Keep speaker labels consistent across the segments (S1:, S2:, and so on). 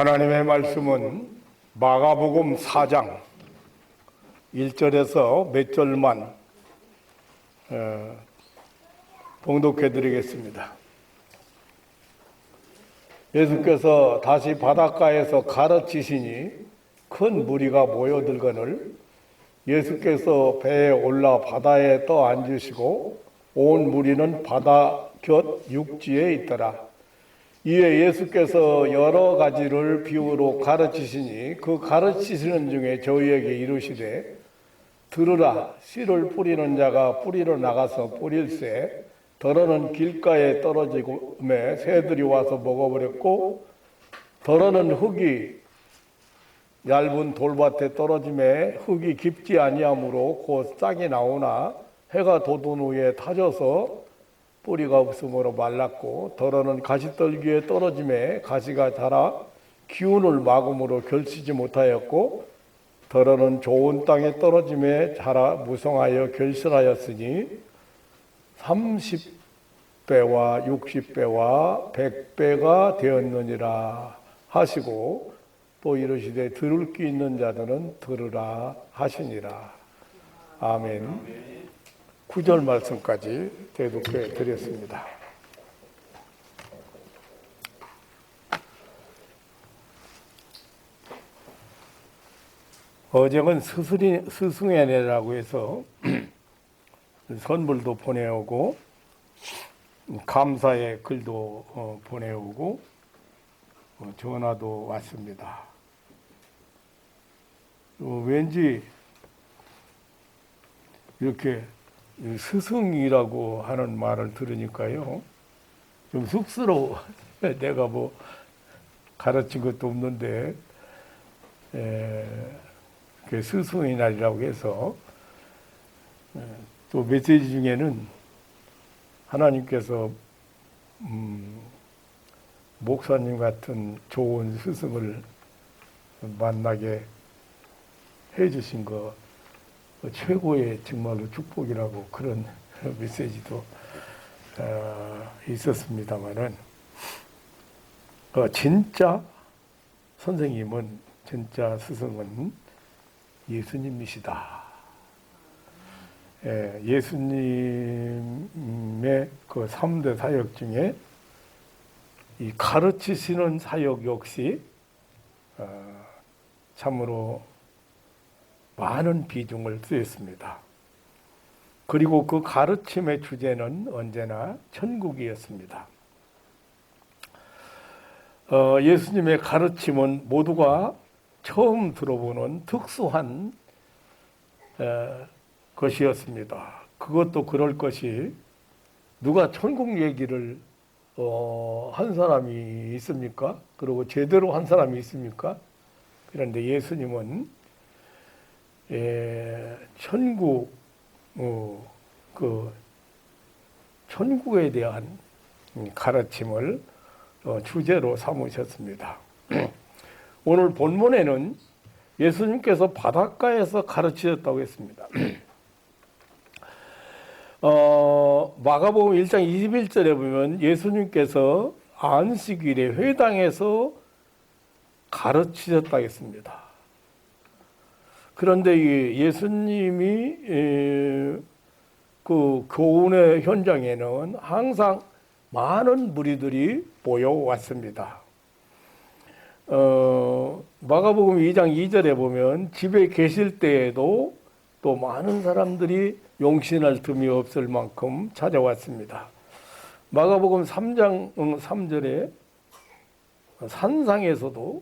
S1: 하나님의 말씀은 마가복음 4장 1절에서 몇 절만 봉독해 드리겠습니다. 예수께서 다시 바닷가에서 가르치시니 큰 무리가 모여들거늘 예수께서 배에 올라 바다에 떠 앉으시고 온 무리는 바다 곁 육지에 있더라. 이에 예수께서 여러 가지를 비유로 가르치시니 그 가르치시는 중에 저희에게 이르시되 들으라. 씨를 뿌리는 자가 뿌리러 나가서 뿌릴새 더러는 길가에 떨어지고매 새들이 와서 먹어버렸고 더러는 흙이 얇은 돌밭에 떨어짐에 흙이 깊지 아니하므로 곧 싹이 나오나 해가 돋은 후에 타져서 뿌리가 없으므로 말랐고 더러는 가시떨기에 떨어짐에 가시가 자라 기운을 막음으로 결실지 못하였고 더러는 좋은 땅에 떨어짐에 자라 무성하여 결실하였으니 30배와 60배와 100배가 되었느니라 하시고 또 이르시되 들을 귀 있는 자들은 들으라 하시니라. 아멘. 9절 말씀까지 대독해 드렸습니다. 어제는 스승의 날이라고 해서 선물도 보내오고 감사의 글도 보내오고 전화도 왔습니다. 왠지 이렇게 스승이라고 하는 말을 들으니까요 좀 쑥스러워. 내가 뭐 가르친 것도 없는데 스승의 날이라고 해서 또 메시지 중에는 하나님께서 목사님 같은 좋은 스승을 만나게 해주신 거 최고의 정말로 축복이라고 그런 메시지도 있었습니다만은 진짜 선생님은 진짜 스승은 예수님이시다. 예수님의 그 3대 사역 중에 이 가르치시는 사역 역시 참으로 많은 비중을 쓰였습니다. 그리고 그 가르침의 주제는 언제나 천국이었습니다. 예수님의 가르침은 모두가 처음 들어보는 특수한 것이었습니다. 그것도 그럴 것이 누가 천국 얘기를 한 사람이 있습니까? 그리고 제대로 한 사람이 있습니까? 그런데 예수님은 천국 천국에 대한 가르침을 주제로 삼으셨습니다. 오늘 본문에는 예수님께서 바닷가에서 가르치셨다고 했습니다. 마가복음 1장 21절에 보면 예수님께서 안식일에 회당에서 가르치셨다고 했습니다. 그런데 예수님이 그 교훈의 현장에는 항상 많은 무리들이 모여왔습니다. 마가복음 2장 2절에 보면 집에 계실 때에도 또 많은 사람들이 용신할 틈이 없을 만큼 찾아왔습니다. 마가복음 3장 3절에 산상에서도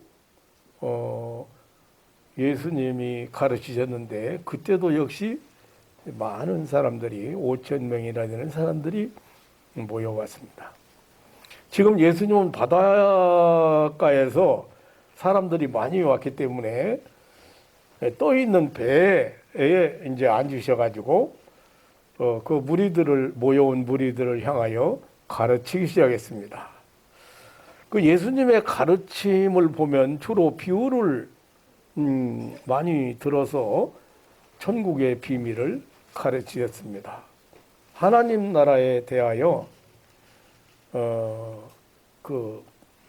S1: 예수님이 가르치셨는데 그때도 역시 많은 사람들이 5,000명이라는 사람들이 모여왔습니다. 지금 예수님은 바닷가에서 사람들이 많이 왔기 때문에 떠 있는 배에 이제 앉으셔가지고 그 무리들을 모여온 무리들을 향하여 가르치기 시작했습니다. 그 예수님의 가르침을 보면 주로 비유를 많이 들어서 천국의 비밀을 가르치셨습니다. 하나님 나라에 대하여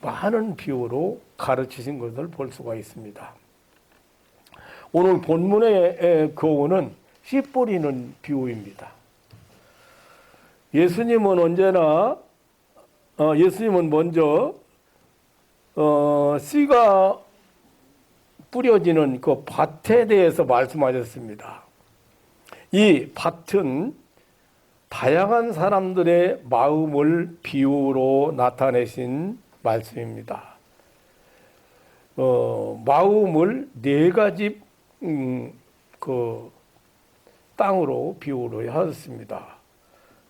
S1: 많은 비유로 가르치신 것을 볼 수가 있습니다. 오늘 본문의 교훈은 씨 뿌리는 비유입니다. 예수님은 언제나 예수님은 먼저 씨가 뿌려지는 그 밭에 대해서 말씀하셨습니다. 이 밭은 다양한 사람들의 마음을 비유로 나타내신 말씀입니다. 마음을 네 가지 그 땅으로 비유로 하셨습니다.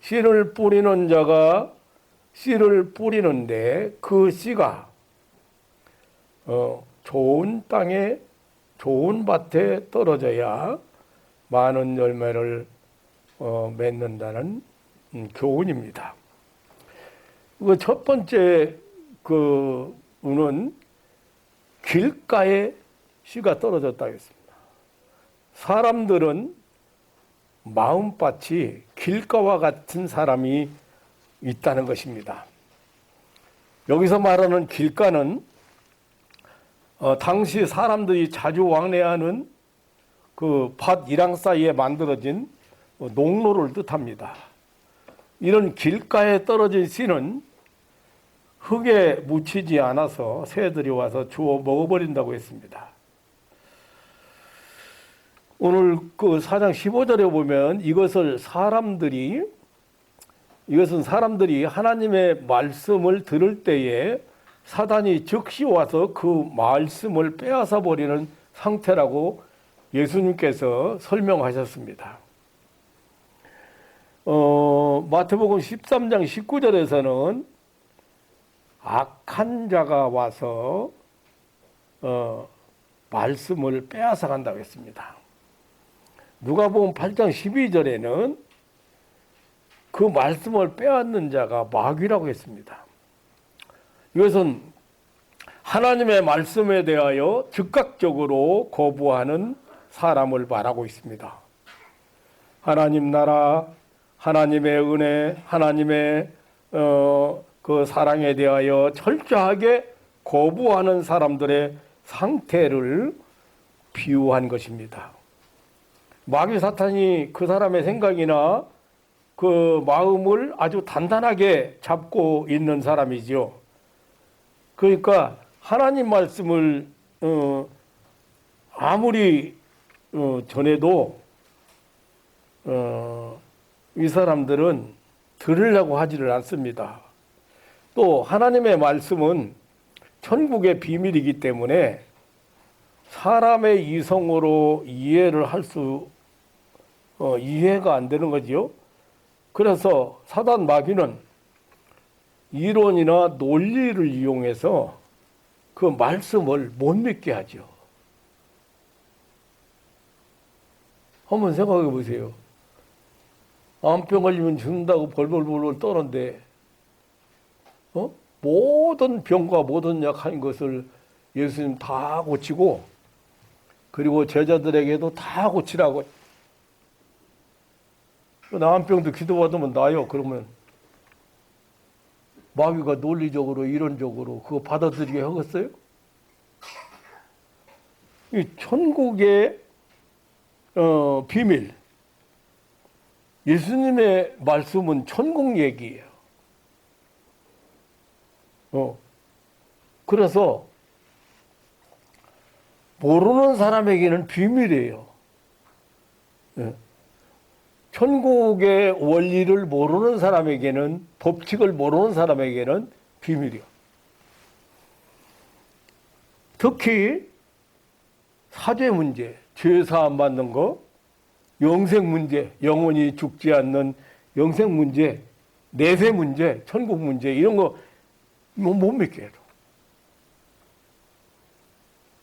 S1: 씨를 뿌리는 자가 씨를 뿌리는데 그 씨가 좋은 땅에 좋은 밭에 떨어져야 많은 열매를 맺는다는 교훈입니다. 그 첫 번째 그는 길가에 씨가 떨어졌다 했습니다. 사람들은 마음밭이 길가와 같은 사람이 있다는 것입니다. 여기서 말하는 길가는 당시 사람들이 자주 왕래하는 그 밭 이랑 사이에 만들어진 농로를 뜻합니다. 이런 길가에 떨어진 씨는 흙에 묻히지 않아서 새들이 와서 주워 먹어버린다고 했습니다. 오늘 그 4장 15절에 보면 이것은 사람들이 하나님의 말씀을 들을 때에 사단이 즉시 와서 그 말씀을 빼앗아 버리는 상태라고 예수님께서 설명하셨습니다. 마태복음 13장 19절에서는 악한 자가 와서 말씀을 빼앗아 간다고 했습니다. 누가복음 8장 12절에는 그 말씀을 빼앗는 자가 마귀라고 했습니다. 이것은 하나님의 말씀에 대하여 즉각적으로 거부하는 사람을 말하고 있습니다. 하나님 나라, 하나님의 은혜, 하나님의 그 사랑에 대하여 철저하게 거부하는 사람들의 상태를 비유한 것입니다. 마귀 사탄이 그 사람의 생각이나 그 마음을 아주 단단하게 잡고 있는 사람이죠. 그러니까 하나님 말씀을 아무리 전해도 이 사람들은 들으려고 하지를 않습니다. 또 하나님의 말씀은 천국의 비밀이기 때문에 사람의 이성으로 이해를 이해가 안 되는 거지요. 그래서 사단 마귀는 이론이나 논리를 이용해서 그 말씀을 못 믿게 하죠. 한번 생각해 보세요. 암병 걸리면 죽는다고 벌벌벌 떠는데 모든 병과 모든 약한 것을 예수님 다 고치고 그리고 제자들에게도 다 고치라고. 암병도 기도받으면 나요. 그러면 마귀가 논리적으로 이론적으로 그거 받아들이게 하겠어요? 이 천국의 비밀, 예수님의 말씀은 천국 얘기예요. 그래서 모르는 사람에게는 비밀이에요. 천국의 원리를 모르는 사람에게는, 법칙을 모르는 사람에게는 비밀이요. 특히 사죄 문제, 죄 사함 받는 거, 영생 문제, 영원히 죽지 않는 영생 문제, 내세 문제, 천국 문제 이런 거 못 믿게 해도.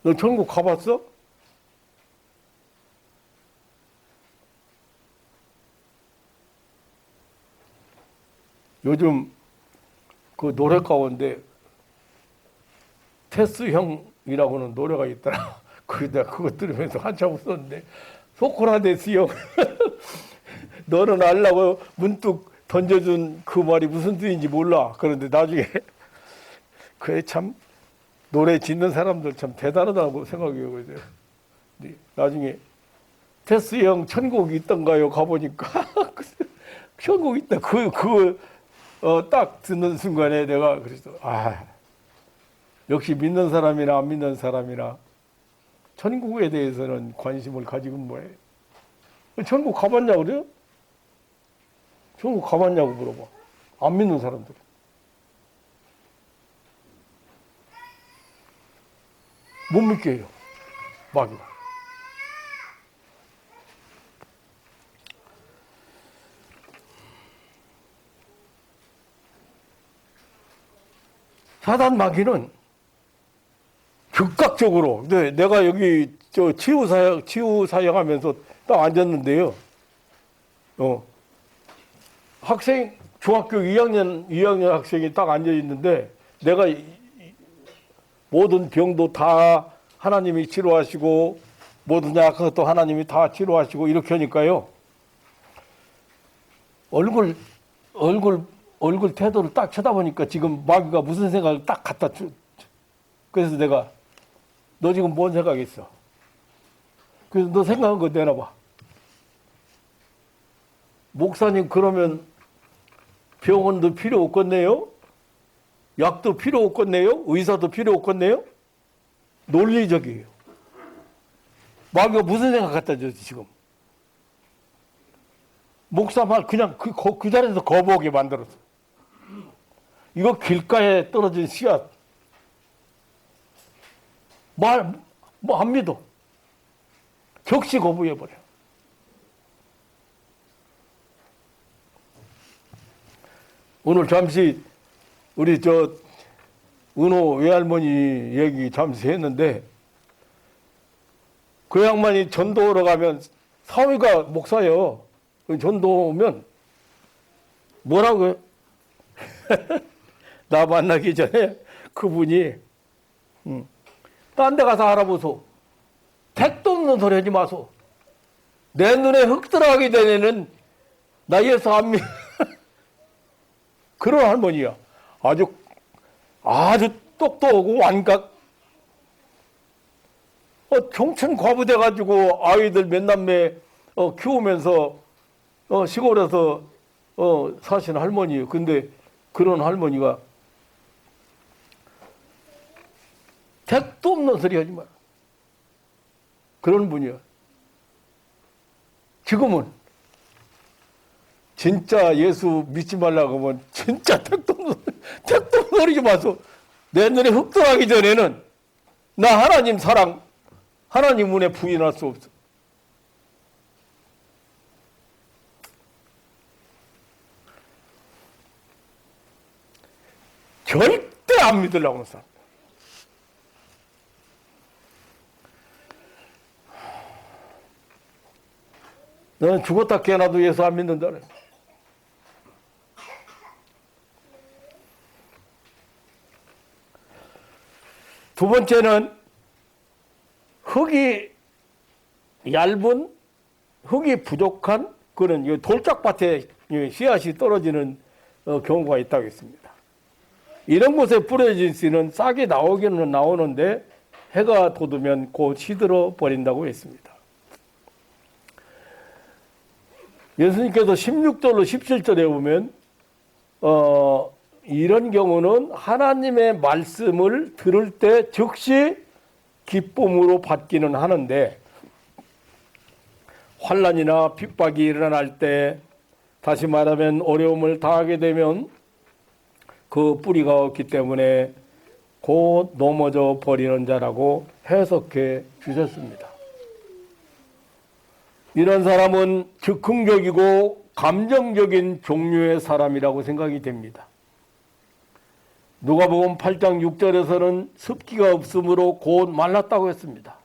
S1: 너 천국 가봤어? 요즘 그 노래 가운데 테스 형이라고는 노래가 있더라. 그다 그거 들으면서 한참 웃었는데 소크라테스 형 너는 알라고 문득 던져준 그 말이 무슨 뜻인지 몰라. 그런데 나중에 그래 참 노래 짓는 사람들 참 대단하다고 생각해요. 그래서 나중에 테스 형 천국이 있던가요? 가보니까 천국 있다. 딱 듣는 순간에 내가 그래서 역시 믿는 사람이나 안 믿는 사람이나 천국에 대해서는 관심을 가지고 뭐해. 천국 가봤냐고 그래요? 천국 가봤냐고 물어봐. 안 믿는 사람들. 못 믿게 해요. 마귀가. 사단 마귀는 즉각적으로, 내가 여기 치유 사역하면서 딱 앉았는데요. 학생, 중학교 2학년 학생이 딱 앉아 있는데, 내가 모든 병도 다 하나님이 치료하시고, 모든 약도 하나님이 다 치료하시고, 이렇게 하니까요. 얼굴 태도를 딱 쳐다보니까 지금 마귀가 무슨 생각을 딱 갖다 줘. 그래서 내가, 너 지금 뭔 생각했어? 그래서 너 생각한 거 내놔봐. 목사님, 그러면 병원도 필요 없겠네요? 약도 필요 없겠네요? 의사도 필요 없겠네요? 논리적이에요. 마귀가 무슨 생각 갖다 줬지, 지금? 목사 말 그냥 그 자리에서 거부하게 만들었어. 이거 길가에 떨어진 씨앗. 안 믿어. 적시 거부해버려. 오늘 잠시 우리 은호 외할머니 얘기 잠시 했는데, 그 양반이 전도하러 가면, 사위가 목사예요. 전도 오면 뭐라고요? 나 만나기 전에 그분이 딴 데 가서 알아보소. 택도 없는 소리 하지 마소. 내 눈에 흙 들어가기 전에는 나 예수 안 믿어. 그런 할머니야. 아주 똑똑하고 완각. 경천 과부돼가지고 아이들 몇 남매 키우면서 시골에서 사신 할머니예요. 근데 그런 할머니가 택도 없는 소리 하지 마. 그런 분이야. 지금은 진짜 예수 믿지 말라고 하면 진짜 택도 없는 소리 좀 마소. 내 눈에 흙 들어가기 전에는 나 하나님 사랑, 하나님 은혜 부인할 수 없어. 절대 안 믿으려고 하는 사람. 너는 죽었다 깨어나도 예수 안 믿는다 그래. 두 번째는 흙이 얇은, 흙이 부족한 그런 돌짝밭에 씨앗이 떨어지는 경우가 있다고 했습니다. 이런 곳에 뿌려진 씨는 싹이 나오기는 나오는데 해가 돋으면 곧 시들어 버린다고 했습니다. 예수님께서 16절로 17절에 보면 이런 경우는 하나님의 말씀을 들을 때 즉시 기쁨으로 받기는 하는데, 환난이나 핍박이 일어날 때, 다시 말하면 어려움을 당하게 되면 그 뿌리가 없기 때문에 곧 넘어져 버리는 자라고 해석해 주셨습니다. 이런 사람은 즉흥적이고 감정적인 종류의 사람이라고 생각이 됩니다. 누가복음 8장 6절에서는 습기가 없으므로 곧 말랐다고 했습니다.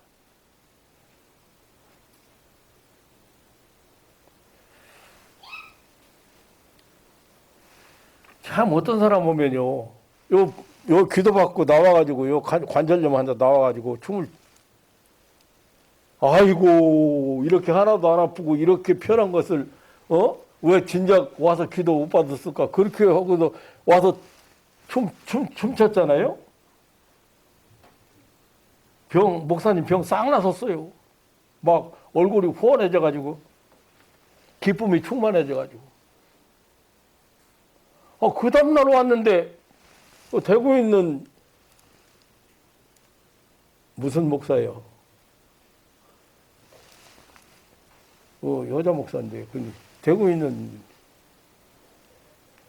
S1: 참 어떤 사람 보면요, 요 기도받고 나와가지고 요 관절염 환자 나와가지고 춤을, 아이고 이렇게 하나도 안 아프고 이렇게 편한 것을 왜 진작 와서 기도 못 받았을까? 그렇게 하고도 와서 춤췄잖아요. 목사님 병 싹 나섰어요. 막 얼굴이 후원해져가지고, 기쁨이 충만해져가지고. 그 다음날 왔는데, 대구에 있는 무슨 목사예요? 여자 목사인데, 대구에 있는,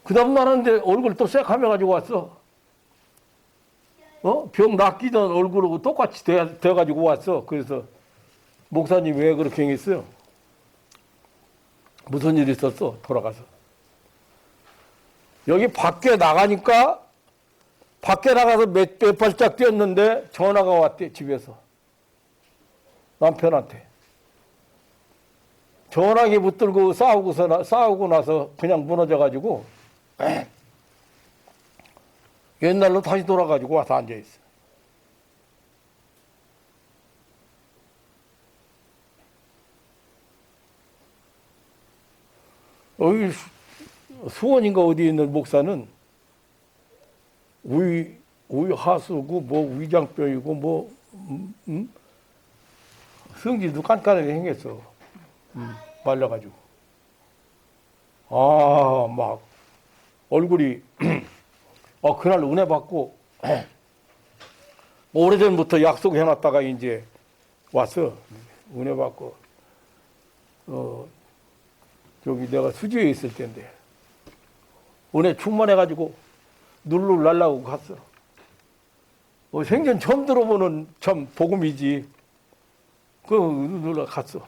S1: 그 다음날 왔는데 얼굴 또 새카매가지고 왔어. 병 낫기 전 얼굴하고 똑같이 돼가지고 왔어. 그래서, 목사님 왜 그렇게 행했어요? 무슨 일이 있었어? 돌아가서. 여기 밖에 나가니까, 밖에 나가서 몇 발짝 뛰었는데 전화가 왔대, 집에서. 남편한테. 전화기 붙들고 싸우고 나서 그냥 무너져가지고, 옛날로 다시 돌아가지고 와서 앉아있어. 여기 수원인가 어디에 있는 목사는 하수고 위장병이고 성질도 깐깐하게 생겼어. 말려가지고. 막 얼굴이 그날 은혜 받고 오래전부터 약속해놨다가 이제 왔어. 은혜 받고 저기 내가 수지에 있을 때인데 은혜 충만해가지고 눌룰 날라고 갔어. 생전 처음 들어보는 참 복음이지. 눌러 갔어.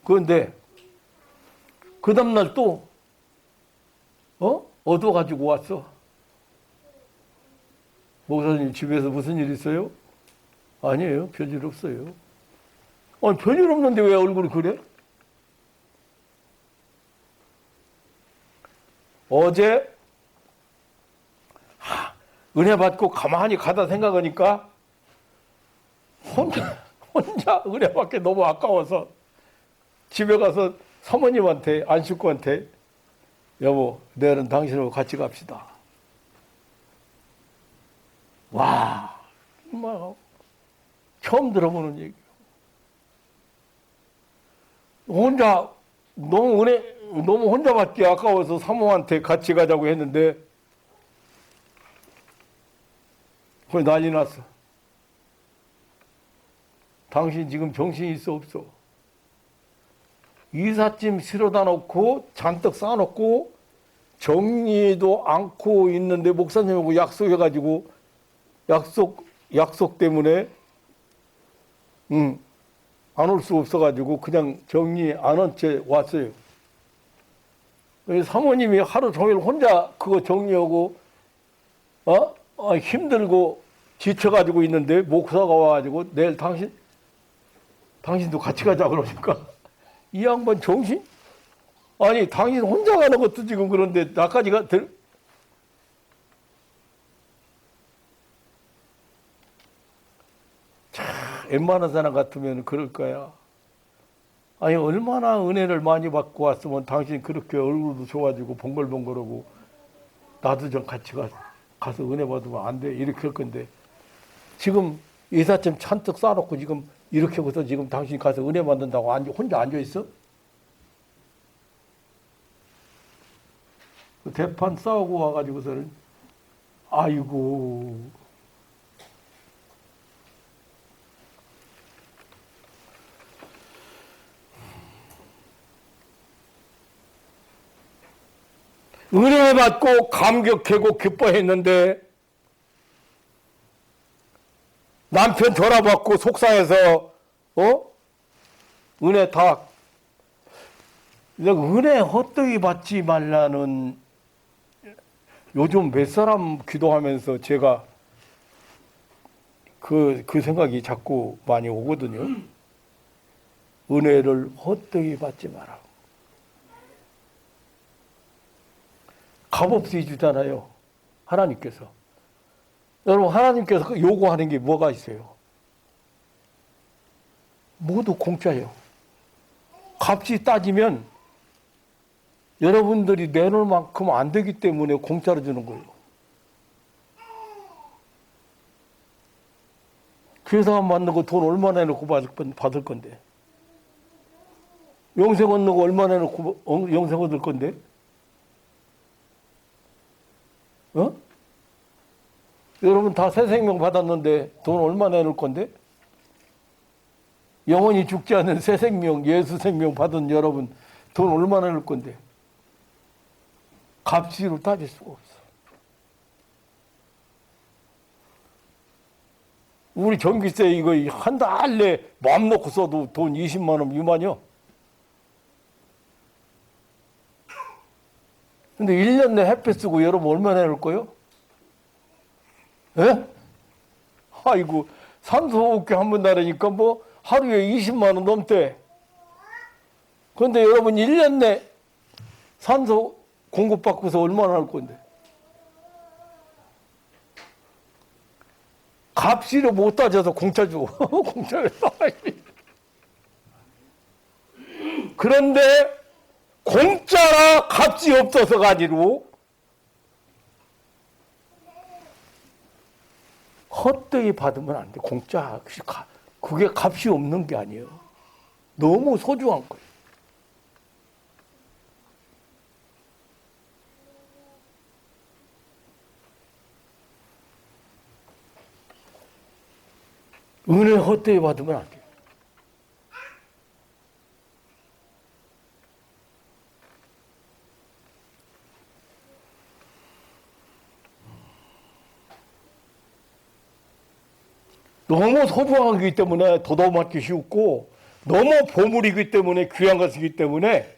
S1: 그런데 그 다음날 또 얻어가지고 왔어. 목사님 집에서 무슨 일 있어요? 아니에요. 별일 없어요. 별일 없는데 왜 얼굴이 그래? 어제 은혜 받고 가만히 가다 생각하니까 혼자 은혜 받기 너무 아까워서 집에 가서 사모님한테 안식구한테 여보 내일은 당신하고 같이 갑시다. 와 정말 처음 들어보는 얘기예요. 혼자 너무 혼자 받기 아까워서 사모한테 같이 가자고 했는데 거의 난리 났어. 당신 지금 정신이 있어 없어? 이삿짐 실어다 놓고 잔뜩 싸놓고 정리도 않고 있는데 목사님하고 약속해가지고 약속 때문에 안 올 수 없어가지고 그냥 정리 안 한 채 왔어요. 사모님이 하루 종일 혼자 그거 정리하고 힘들고 지쳐가지고 있는데 목사가 와가지고 내일 당신도 같이 가자 그러니까 이 양반 정신? 아니 당신 혼자 가는 것도 지금 그런데 나까지 웬만한 사람 같으면 그럴 거야. 아니 얼마나 은혜를 많이 받고 왔으면 당신 그렇게 얼굴도 좋아지고 봉글봉글하고 나도 좀 같이 가서 은혜 받으면 안 돼 이렇게 할 건데 지금 이삿짐 잔뜩 싸놓고 지금 이렇게 해서 지금 당신 가서 은혜 받는다고 혼자 앉아있어? 대판 싸우고 와가지고서는 아이고 은혜 받고 감격하고 기뻐했는데 남편 전화 받고 속상해서 은혜 다 은혜 헛되이 받지 말라는 요즘 몇 사람 기도하면서 제가 그 생각이 자꾸 많이 오거든요. 은혜를 헛되이 받지 마라. 값없이 주잖아요. 하나님께서. 여러분 하나님께서 요구하는 게 뭐가 있어요? 모두 공짜예요. 값이 따지면 여러분들이 내놓을 만큼 안 되기 때문에 공짜로 주는 거예요. 죄사함 받는 거 돈 얼마나 해놓고 받을 건데? 영생 얻는 거 얼마나 해놓고 영생 얻을 건데? 어? 여러분 다 새 생명 받았는데 돈 얼마나 해놓을 건데? 영원히 죽지 않는 새 생명, 예수 생명 받은 여러분 돈 얼마나 해놓을 건데? 값으로 따질 수가 없어. 우리 전기세 이거 한 달 내 마음 놓고 써도 돈 20만 원 미만이요. 근데 1년 내 햇볕 쓰고 여러분 얼마나 해놓을 거요? 예? 아이고, 산소호흡기 한 번 나르니까 뭐 하루에 20만 원 넘대. 그런데 여러분 1년 내 산소 공급받고서 얼마나 할 건데? 값이로 못 따져서 공짜 줘. 공짜를 써야지. 그런데 공짜라 값이 없어서가 아니고 헛되이 받으면 안 돼. 공짜. 그게 값이 없는 게 아니에요. 너무 소중한 거예요. 은혜 헛되이 받으면 안 돼요. 너무 소중한 거기 때문에 도둑맞기 쉽고 너무 보물이기 때문에 귀한 것이기 때문에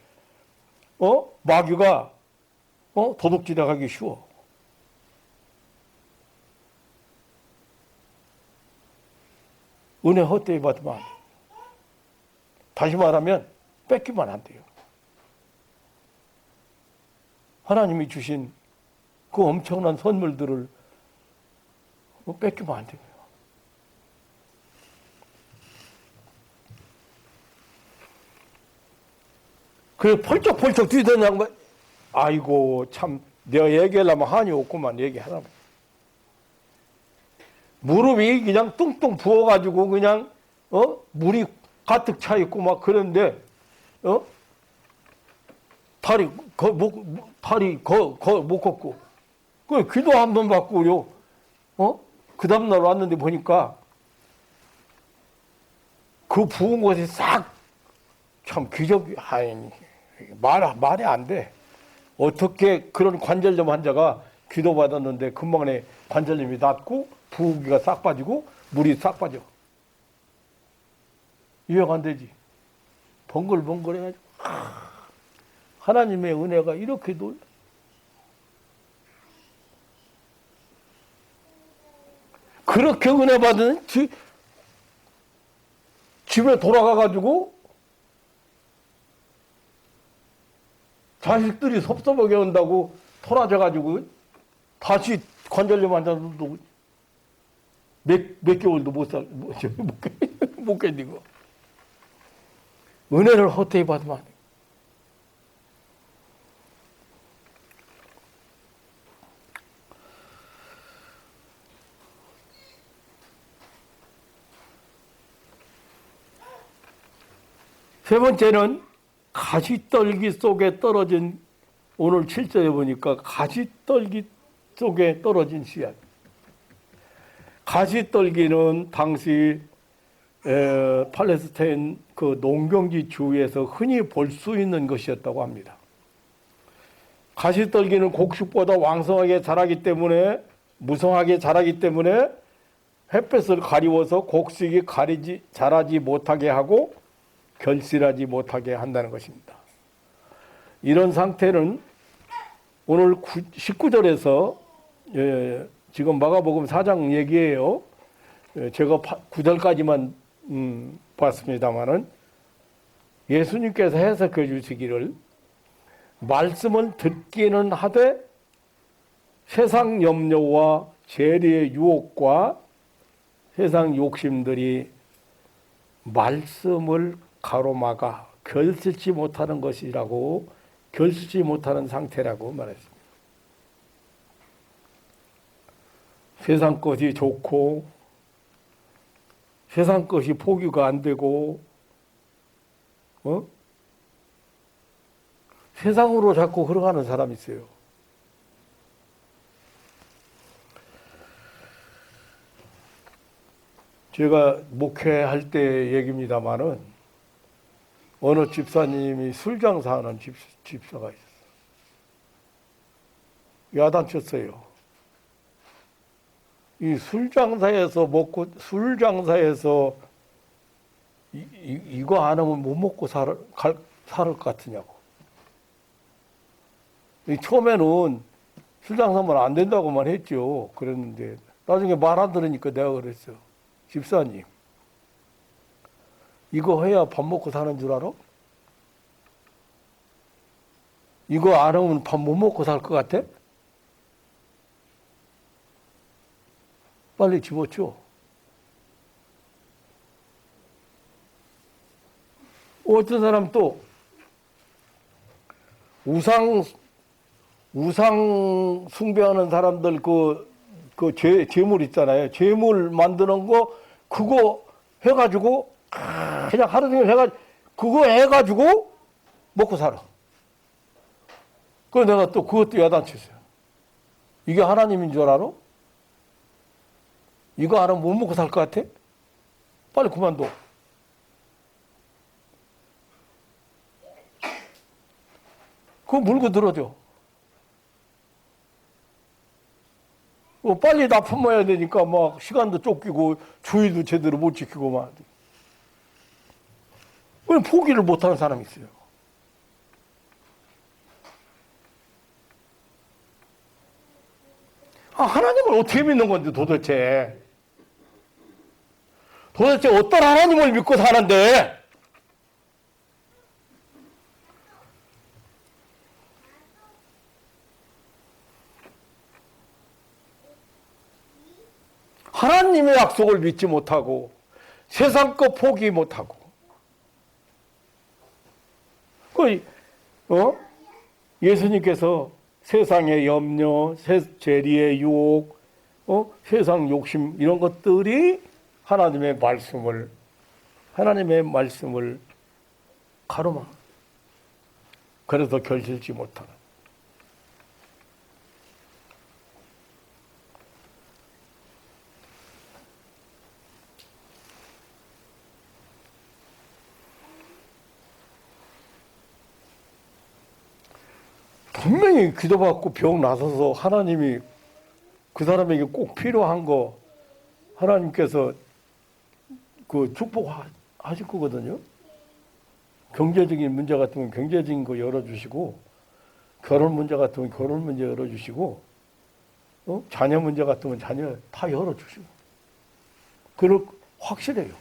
S1: 마귀가 도둑질하기 쉬워. 은혜 헛되이 받으면 안 돼요. 다시 말하면 뺏기면 안 돼요. 하나님이 주신 그 엄청난 선물들을 뺏기면 안 돼요. 그래 펄쩍펄쩍 뛰던 양반, 아이고 참 내가 얘기하려면 한이 없구만. 얘기하라면 무릎이 그냥 뚱뚱 부어가지고 그냥 물이 가득 차 있고 막 그런데 다리 못 걷고 그 기도 한 번 받고요. 그 다음날 왔는데 보니까 그 부은 것이 싹 참 기적이 말이 안 돼. 어떻게 그런 관절염 환자가 기도받았는데 금방에 관절염이 낫고 부기가 싹 빠지고 물이 싹 빠져. 이해가 안 되지. 번글번글해가지고 하나님의 은혜가 이렇게 놀라. 그렇게 은혜 받은 집에 돌아가가지고 자식들이 섭섭하게 온다고 토라져가지고 다시 관절염 환자들도 몇 개월도 못 견디고 은혜를 헛되이 받으면 안 돼. 세 번째는 가시떨기 속에 떨어진, 오늘 7절에 보니까 가시떨기 속에 떨어진 씨앗. 가시떨기는 당시 팔레스타인 그 농경지 주위에서 흔히 볼 수 있는 것이었다고 합니다. 가시떨기는 곡식보다 왕성하게 자라기 때문에, 무성하게 자라기 때문에 햇볕을 가리워서 곡식이 자라지 못하게 하고 결실하지 못하게 한다는 것입니다. 이런 상태는 오늘 19절에서 지금 마가복음 4장 얘기예요. 제가 9절까지만 봤습니다마는 예수님께서 해석해 주시기를 말씀을 듣기는 하되 세상 염려와 재리의 유혹과 세상 욕심들이 말씀을 가로막아 결실치 못하는 것이라고, 결실치 못하는 상태라고 말했습니다. 세상 것이 좋고 세상 것이 포기가 안 되고, 세상으로 자꾸 흘러가는 사람이 있어요. 제가 목회할 때 얘기입니다마는 어느 집사님이 술 장사하는 집사가 있었어요. 야단쳤어요. 이 술 장사에서 먹고, 술 장사에서 이거 안 하면 못 먹고 살 것 같으냐고. 처음에는 술 장사만 안 된다고만 했죠. 그랬는데, 나중에 말 안 들으니까 내가 그랬어요. 집사님, 이거 해야 밥 먹고 사는 줄 알아? 이거 안 하면 밥 못 먹고 살 것 같아? 빨리 집어줘. 어떤 사람 또 우상 숭배하는 사람들 재물 있잖아요. 재물 만드는 거 그거 해가지고 그냥 하루 종일 해가지고 그거 해가지고 먹고 살아. 그래서 내가 또 그것도 야단쳤어요. 이게 하나님인 줄 알아? 이거 안 하면 못 먹고 살 것 같아? 빨리 그만둬. 그거 물고 들어줘. 빨리 납품해야 되니까 막 시간도 쫓기고 주의도 제대로 못 지키고 막. 왜 포기를 못하는 사람이 있어요? 하나님을 어떻게 믿는 건데 도대체? 도대체 어떤 하나님을 믿고 사는데? 하나님의 약속을 믿지 못하고 세상 거 포기 못하고 예수님께서 세상의 염려, 재리의 유혹, 세상 욕심 이런 것들이 하나님의 말씀을 가로막. 그래서 결실치 못하는. 분명히 기도받고 병 나서서 하나님이 그 사람에게 꼭 필요한 거 하나님께서 그 축복하실 거거든요. 경제적인 문제 같으면 경제적인 거 열어주시고, 결혼 문제 같으면 결혼 문제 열어주시고, 자녀 문제 같으면 자녀 다 열어주시고. 그렇게 확실해요.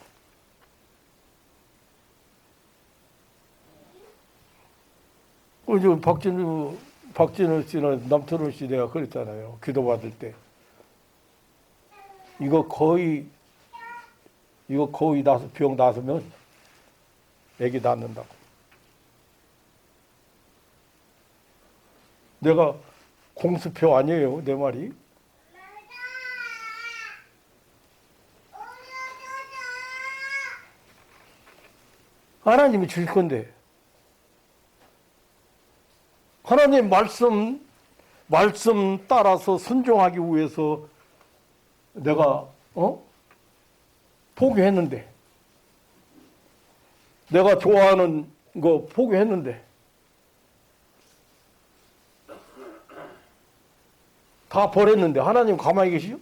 S1: 박진우 씨는 남철훈 씨 내가 그랬잖아요. 기도받을 때. 이거 거의 병 나서면 애기 낳는다고. 내가 공수표 아니에요, 내 말이. 하나님이 주실 건데. 하나님 말씀 따라서 순종하기 위해서 내가 포기했는데, 내가 좋아하는 거 포기했는데 다 버렸는데 하나님 가만히 계시죠?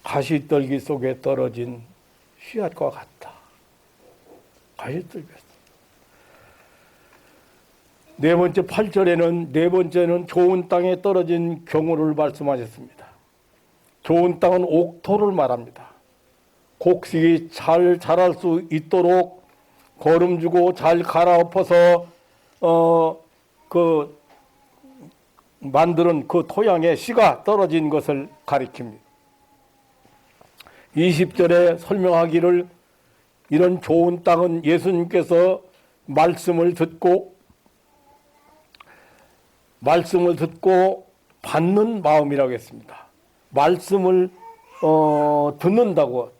S1: 가시떨기 속에 떨어진 씨앗과 같다. 가시떨기. 네 번째 8절에는 네 번째는 좋은 땅에 떨어진 경우를 말씀하셨습니다. 좋은 땅은 옥토를 말합니다. 곡식이 잘 자랄 수 있도록 거름 주고 잘 갈아엎어서 만드는 그 토양에 씨가 떨어진 것을 가리킵니다. 20절에 설명하기를 이런 좋은 땅은 예수님께서 말씀을 듣고 받는 마음이라고 했습니다. 말씀을 듣는다고,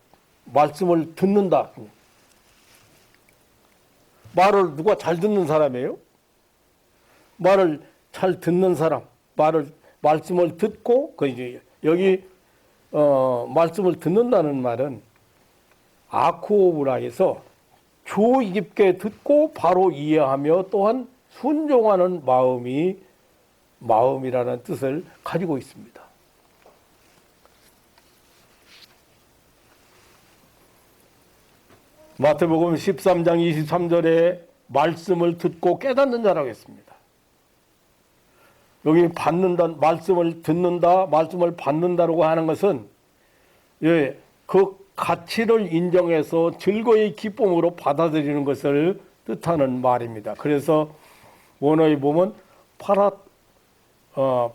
S1: 말씀을 듣는다. 말을 누가 잘 듣는 사람이에요? 말을 잘 듣는 사람, 말씀을 듣고, 여기 말씀을 듣는다는 말은 아쿠오브라 해서 주의 깊게 듣고 바로 이해하며 또한 순종하는 마음이라는 뜻을 가지고 있습니다. 마태복음 13장 23절에 말씀을 듣고 깨닫는 자라고 했습니다. 여기 받는다, 말씀을 듣는다, 말씀을 받는다라고 하는 것은 그 가치를 인정해서 즐거이 기쁨으로 받아들이는 것을 뜻하는 말입니다. 그래서 원어에 보면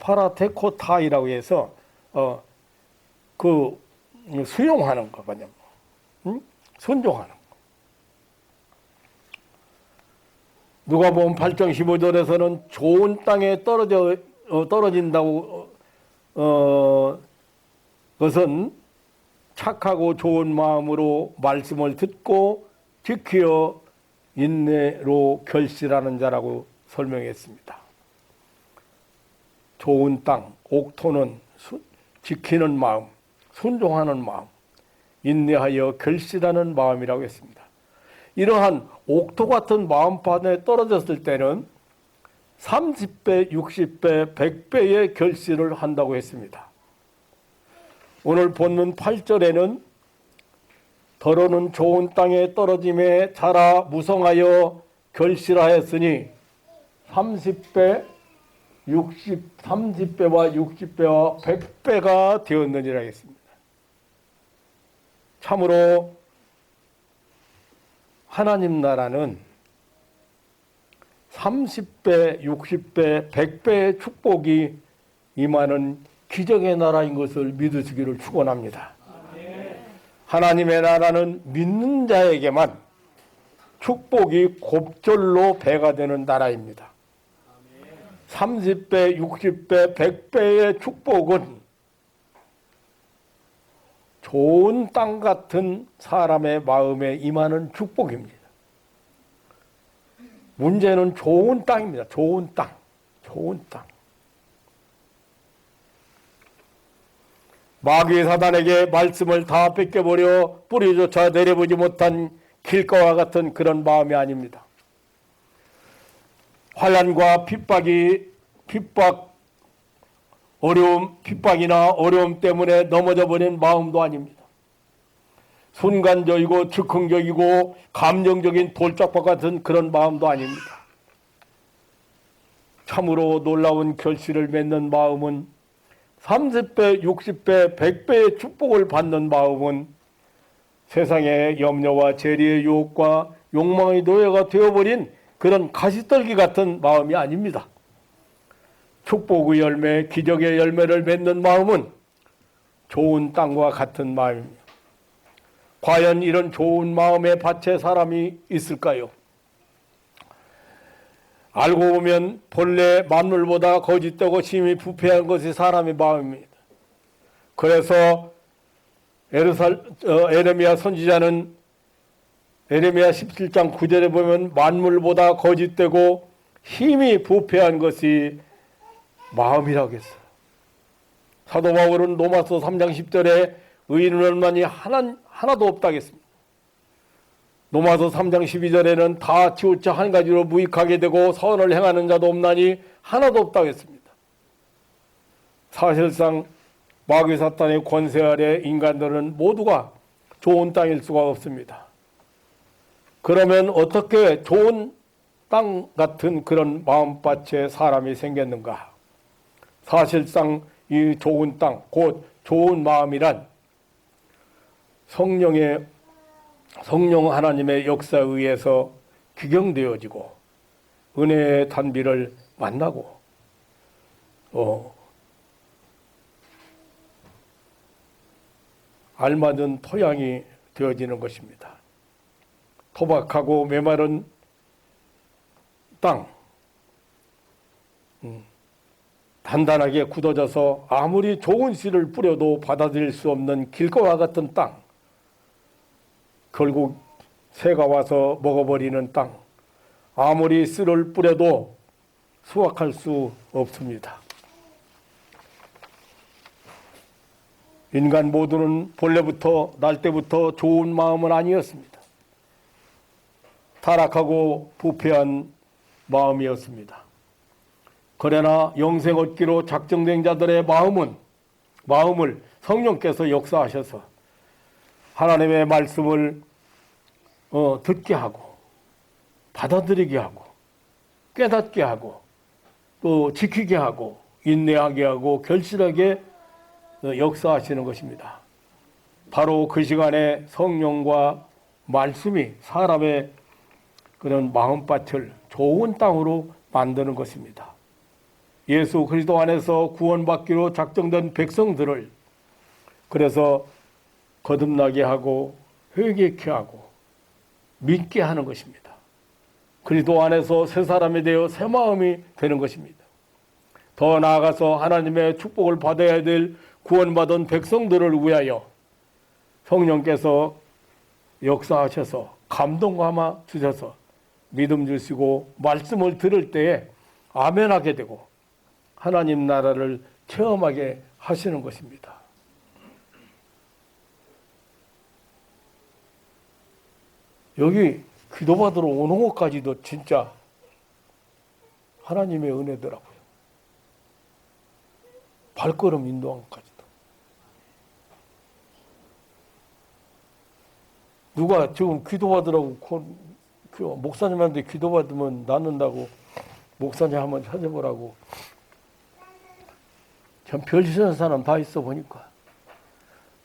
S1: 파라테코타이라고 해서 수용하는 거거든요. 순종하는 거. 누가복음 8장 15절에서는 좋은 땅에 떨어진다고 그것은 착하고 좋은 마음으로 말씀을 듣고 지키어 인내로 결실하는 자라고 설명했습니다. 좋은 땅, 옥토는 지키는 마음, 순종하는 마음, 인내하여 결실하는 마음이라고 했습니다. 이러한 옥토 같은 마음판에 떨어졌을 때는 30배, 60배, 100배의 결실을 한다고 했습니다. 오늘 본문 8절에는 더러는 좋은 땅에 떨어짐에 자라 무성하여 결실하였으니 30배, 30배와 60배와 100배가 되었느니라 했습니다. 참으로 하나님 나라는 30배, 60배, 100배의 축복이 임하는 기적의 나라인 것을 믿으시기를 축원합니다. 하나님의 나라는 믿는 자에게만 축복이 곱절로 배가 되는 나라입니다. 30배, 60배, 100배의 축복은 좋은 땅 같은 사람의 마음에 임하는 축복입니다. 문제는 좋은 땅입니다. 좋은 땅. 마귀 사단에게 말씀을 다 뺏겨버려 뿌리조차 내려보지 못한 길가와 같은 그런 마음이 아닙니다. 환난과 핍박이나 어려움 때문에 넘어져 버린 마음도 아닙니다. 순간적이고 즉흥적이고 감정적인 돌짝박 같은 그런 마음도 아닙니다. 참으로 놀라운 결실을 맺는 마음은 30배, 60배, 100배의 축복을 받는 마음은 세상의 염려와 재리의 유혹과 욕망의 노예가 되어버린 그런 가시떨기 같은 마음이 아닙니다. 축복의 열매, 기적의 열매를 맺는 마음은 좋은 땅과 같은 마음입니다. 과연 이런 좋은 마음의 밭에 사람이 있을까요? 알고 보면 본래 만물보다 거짓되고 심히 부패한 것이 사람의 마음입니다. 그래서 에레미야 선지자는 에레미야 17장 9절에 보면 만물보다 거짓되고 힘이 부패한 것이 마음이라고 했어요. 사도 바울은 로마서 3장 10절에 의인은 얼마니 하나도 없다고 했습니다. 로마서 3장 12절에는 다 치우쳐 한 가지로 무익하게 되고 선을 행하는 자도 없나니 하나도 없다고 했습니다. 사실상 마귀 사탄의 권세 아래 인간들은 모두가 좋은 땅일 수가 없습니다. 그러면 어떻게 좋은 땅 같은 그런 마음밭에 사람이 생겼는가? 사실상 이 좋은 땅, 곧 좋은 마음이란 성령 하나님의 역사에 의해서 규경되어지고 은혜의 단비를 만나고 알맞은 토양이 되어지는 것입니다. 토박하고 메마른 땅, 단단하게 굳어져서 아무리 좋은 씨를 뿌려도 받아들일 수 없는 길거와 같은 땅, 결국 새가 와서 먹어버리는 땅, 아무리 씨를 뿌려도 수확할 수 없습니다. 인간 모두는 본래부터 날 때부터 좋은 마음은 아니었습니다. 타락하고 부패한 마음이었습니다. 그러나 영생 얻기로 작정된 자들의 마음을 성령께서 역사하셔서 하나님의 말씀을 듣게 하고 받아들이게 하고 깨닫게 하고 또 지키게 하고 인내하게 하고 결실하게 역사하시는 것입니다. 바로 그 시간에 성령과 말씀이 사람의 그런 마음밭을 좋은 땅으로 만드는 것입니다. 예수 그리스도 안에서 구원받기로 작정된 백성들을 그래서 거듭나게 하고 회개케 하고 믿게 하는 것입니다. 그리스도 안에서 새 사람이 되어 새 마음이 되는 것입니다. 더 나아가서 하나님의 축복을 받아야 될 구원받은 백성들을 위하여 성령께서 역사하셔서 감동감아 주셔서 믿음 주시고 말씀을 들을 때에 아멘하게 되고 하나님 나라를 체험하게 하시는 것입니다. 여기 기도받으러 오는 것까지도 진짜 하나님의 은혜더라고요. 발걸음 인도한 것까지도. 누가 지금 기도받으라고 목사님한테 기도받으면 낫는다고 목사님 한번 찾아보라고 참 별짓하는 사람 다 있어 보니까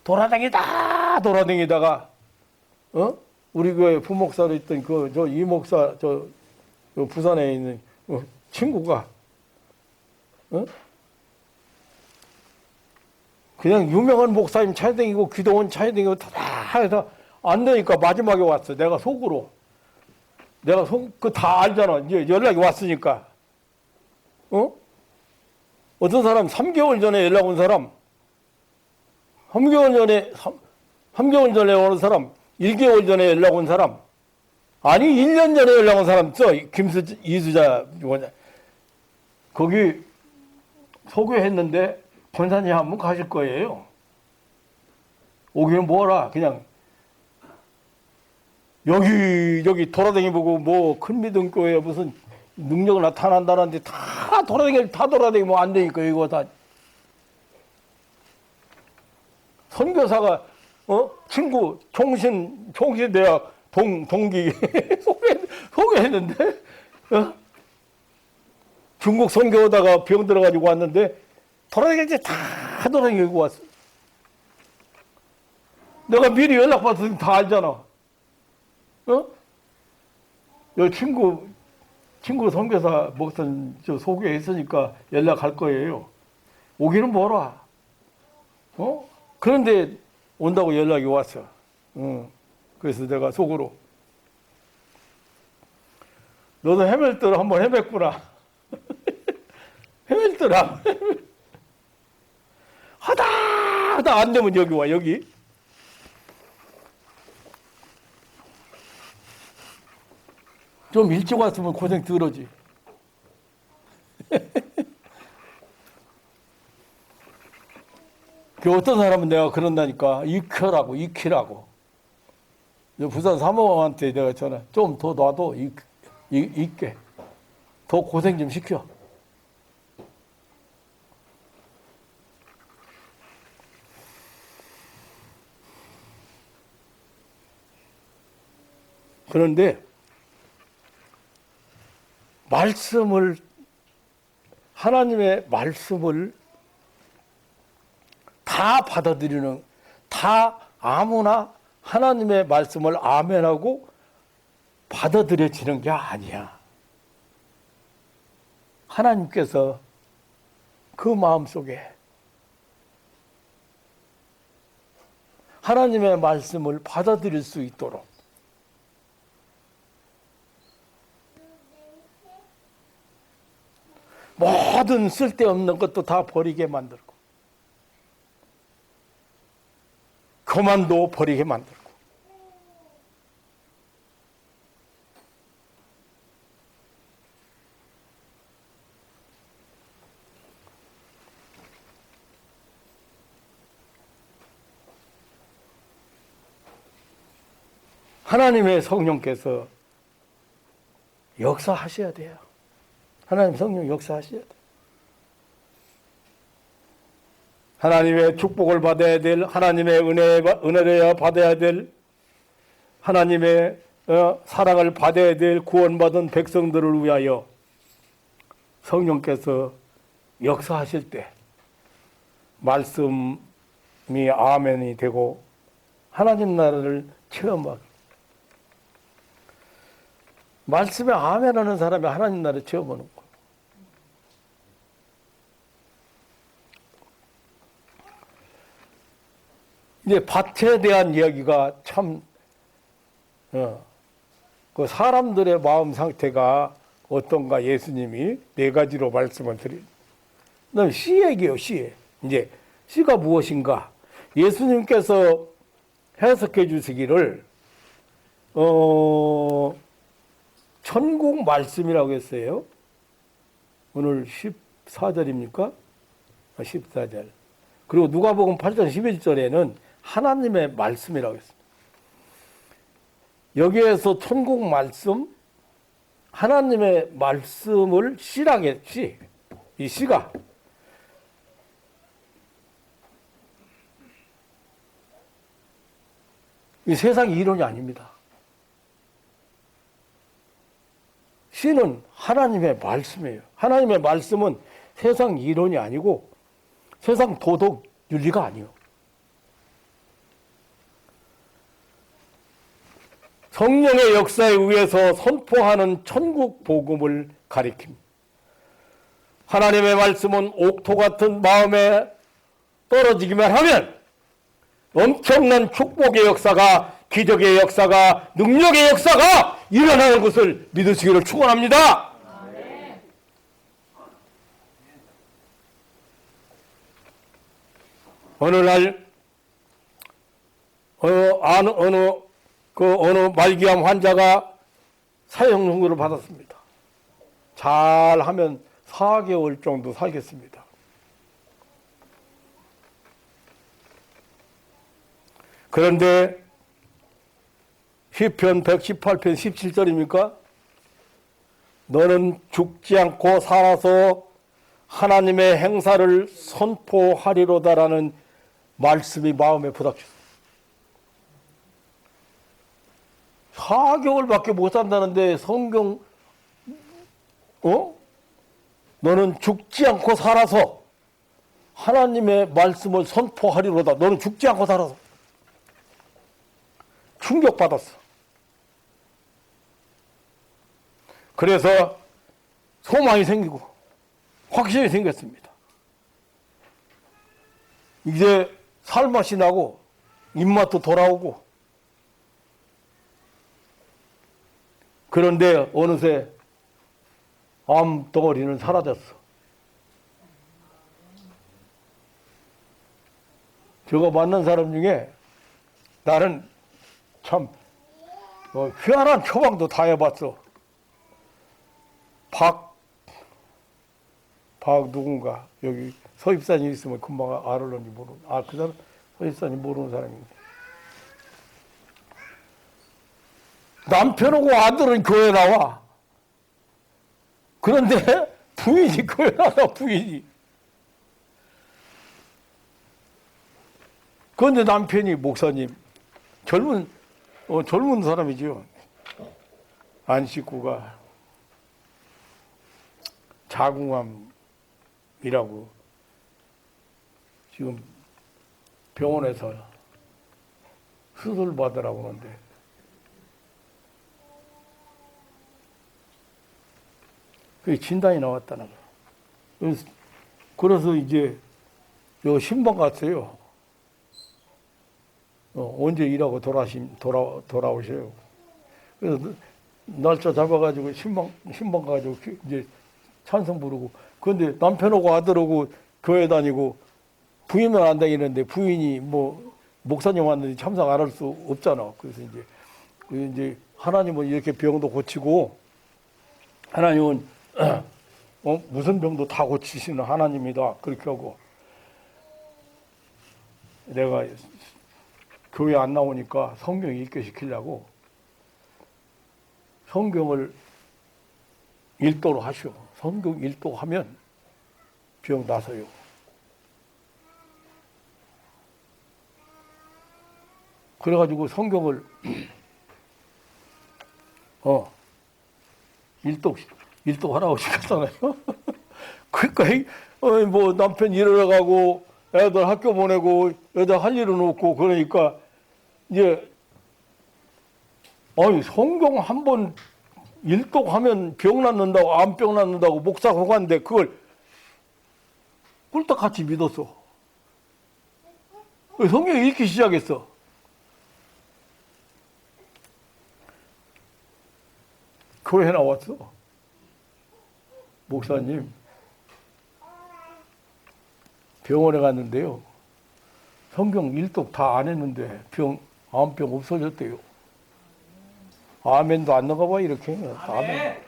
S1: 돌아다니다가 우리 교회 부목사로 있던 저 이목사 저 부산에 있는 친구가 그냥 유명한 목사님 찾아다니고 기도원 찾아다니고 다 해서 안 되니까 마지막에 왔어. 내가 속으로 그 다 알잖아. 이제 연락이 왔으니까. 어떤 사람 3개월 전에 연락 온 사람, 3개월 전에 오는 사람, 1개월 전에 연락 온 사람, 아니 1년 전에 연락 온 사람 있어. 이수자 거기 소개했는데 권사님 한번 가실 거예요. 오기는 뭐라 그냥 여기 돌아다니고 뭐 큰 믿음 교회 무슨 능력을 나타난다는데 다 돌아다니면 안 되니까 이거 다 선교사가 친구 총신대학 동기 소개했는데 중국 선교하다가 병 들어가지고 왔는데 돌아다니는데 다 돌아다니고 왔어. 내가 미리 연락받았으면 다 알잖아. 여 친구 선교사 목사님 저 소개했으니까 연락할 거예요. 오기는 뭐라. 그런데 온다고 연락이 왔어. 그래서 내가 속으로 너도 헤맬 한번 헤맸구나. 헤맬더라. 하다 안 되면 여기 와 여기. 좀 일찍 왔으면 고생 덜하지. 그 어떤 사람은 내가 그런다니까 익히라고. 부산 사모한테 내가 전화 좀 더 놔도 익게 더 고생 좀 시켜. 그런데 하나님의 말씀을 다 받아들이는, 다 아무나 하나님의 말씀을 아멘하고 받아들여지는 게 아니야. 하나님께서 그 마음속에 하나님의 말씀을 받아들일 수 있도록 모든 쓸데없는 것도 다 버리게 만들고 교만도 버리게 만들고 하나님의 성령께서 역사하셔야 돼요. 하나님 성령 역사하셔야 돼요. 하나님의 축복을 받아야 될, 하나님의 은혜를 받아야 될, 하나님의 사랑을 받아야 될 구원받은 백성들을 위하여 성령께서 역사하실 때 말씀이 아멘이 되고 하나님 나라를 체험하게. 말씀에 아멘하는 사람이 하나님 나라를 체험하는 거예요. 이제 밭에 대한 이야기가 참, 그 사람들의 마음 상태가 어떤가 예수님이 네 가지로 말씀을 드립니다. 그다음에 씨 얘기예요, 씨. 이제 씨가 무엇인가? 예수님께서 해석해 주시기를, 천국 말씀이라고 했어요. 오늘 14절입니까? 14절. 그리고 누가복음 8장 11절에는 하나님의 말씀이라고 했습니다. 여기에서 천국 말씀, 하나님의 말씀을 씨라게, 씨. 이 씨가 이 세상 이론이 아닙니다. 씨는 하나님의 말씀이에요. 하나님의 말씀은 세상 이론이 아니고 세상 도덕 윤리가 아니에요. 성령의 역사에 의해서 선포하는 천국 복음을 가리킵니다. 하나님의 말씀은 옥토 같은 마음에 떨어지기만 하면 엄청난 축복의 역사가, 기적의 역사가, 능력의 역사가 일어나는 것을 믿으시기를 축원합니다. 어느 날 어느 말기암 환자가 사형 선고를 받았습니다. 잘하면 4개월 정도 살겠습니다. 그런데 시편 118편 17절입니까? 너는 죽지 않고 살아서 하나님의 행사를 선포하리로다라는 말씀이 마음에 부닥쳤어요. 4개월밖에 못 산다는데 성경, 너는 죽지 않고 살아서 하나님의 말씀을 선포하리로다. 너는 죽지 않고 살아서. 충격받았어. 그래서 소망이 생기고 확신이 생겼습니다. 이제 살맛이 나고 입맛도 돌아오고, 그런데 어느새 암덩어리는 사라졌어. 저거 맞는 사람 중에 나는 참 희한한 처방도 다 해봤어. 박 누군가 여기 서입산이 있으면 금방 알을런지 모르는. 그 사람 서입산이 모르는 사람인데. 남편하고 아들은 교회 나와. 그런데 부인이 교회 나와, 부인이. 그런데 남편이 목사님, 젊은 사람이죠. 안 식구가 자궁암이라고 지금 병원에서 수술 받으라고 하는데, 그 진단이 나왔다는 거예요. 그래서 이제 요 신방 갔어요. 언제 일하고 돌아오셔요. 그래서 날짜 잡아가지고 신방 가가지고 이제 찬송 부르고 그런데 남편하고 아들하고 교회 다니고 부인은 안 다니는데 부인이 뭐 목사님 왔는데 참석 안 할 수 없잖아. 그래서 이제 하나님은 이렇게 병도 고치고 하나님은 무슨 병도 다 고치시는 하나님이다. 그렇게 하고 내가 교회 안 나오니까 성경 읽게 시키려고 성경을 읽도록 하시오. 성경 읽도록 하면 병 나서요. 그래가지고 성경을 일독하라고 시켰잖아요. 그러니까 뭐 남편 일하러 가고 애들 학교 보내고 애들 할 일은 없고 그러니까 이제 성경 한 번 일독하면 병 낫는다고 암병 낫는다고 목사 호가인데 그걸 꿀떡같이 믿었어. 성경 읽기 시작했어. 교회 나왔어. 목사님, 병원에 갔는데요. 성경 일독 다 안 했는데 암병 없어졌대요. 아멘도 안 나가봐 이렇게. 아멘.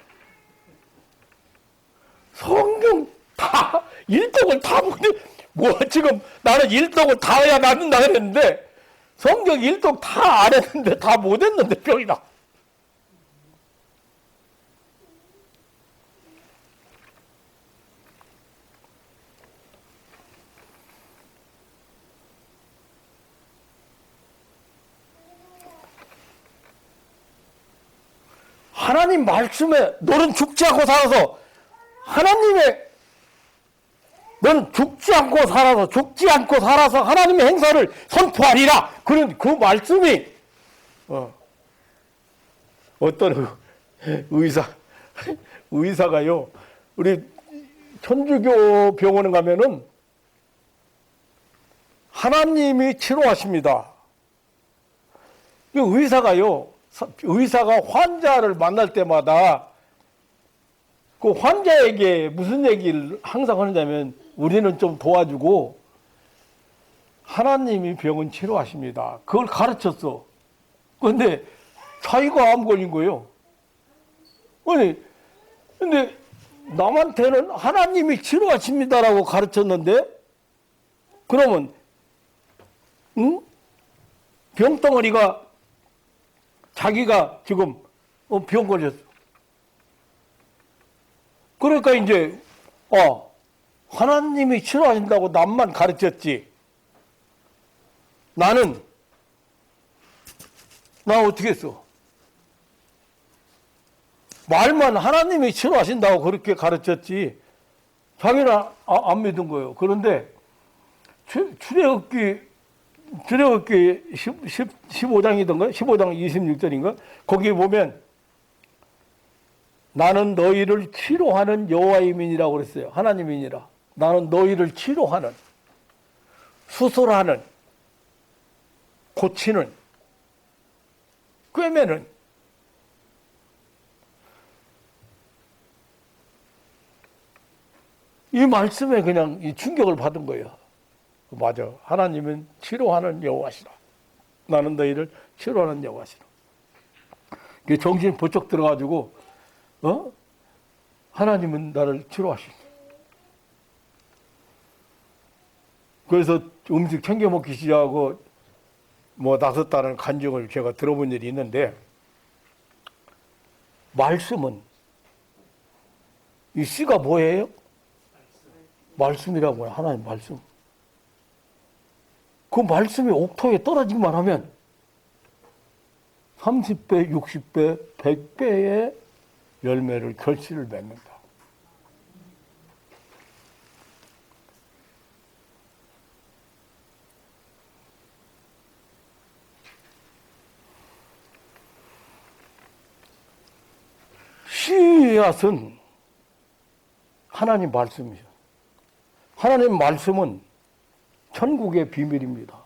S1: 성경 다 일독을 다 보는데 뭐 지금 나는 일독을 다 해야 낫는다 그랬는데 성경 일독 다 안 했는데 다 못 했는데 병이 나. 하나님 말씀에 너는 죽지 않고 살아서 하나님의 넌 죽지 않고 살아서 하나님의 행사를 선포하리라. 그런 그 말씀이 어떤 의사가요 우리 천주교 병원에 가면은 하나님이 치료하십니다. 의사가 환자를 만날 때마다 그 환자에게 무슨 얘기를 항상 하느냐면 우리는 좀 도와주고 하나님이 병은 치료하십니다. 그걸 가르쳤어. 그런데 자기가 암 걸린 거예요. 근데 남한테는 하나님이 치료하십니다라고 가르쳤는데 그러면 병덩어리가 자기가 지금 병 걸렸어. 그러니까 이제 하나님이 치료하신다고 남만 가르쳤지. 나 어떻게 했어? 말만 하나님이 치료하신다고 그렇게 가르쳤지. 자기는 안 믿은 거예요. 그런데 출애굽기 15장이던가 15장 26절인가 거기에 보면 나는 너희를 치료하는 여호와의 민이라고 그랬어요. 하나님이니라. 나는 너희를 치료하는, 수술하는, 고치는, 꿰매는. 이 말씀에 그냥 이 충격을 받은 거예요. 맞아. 하나님은 치료하는 여호와시라. 나는 너희를 치료하는 여호와시라. 정신이 번쩍 들어가지고 하나님은 나를 치료하시네. 그래서 음식 챙겨 먹기 시작하고 나섰다는 간증을 제가 들어본 일이 있는데 말씀은 이 씨가 뭐예요? 말씀이라고 해요. 하나님 말씀. 그 말씀이 옥토에 떨어지기만 하면 30배, 60배, 100배의 열매를 결실을 맺는다. 씨앗은 하나님 말씀이죠. 하나님 말씀은 천국의 비밀입니다.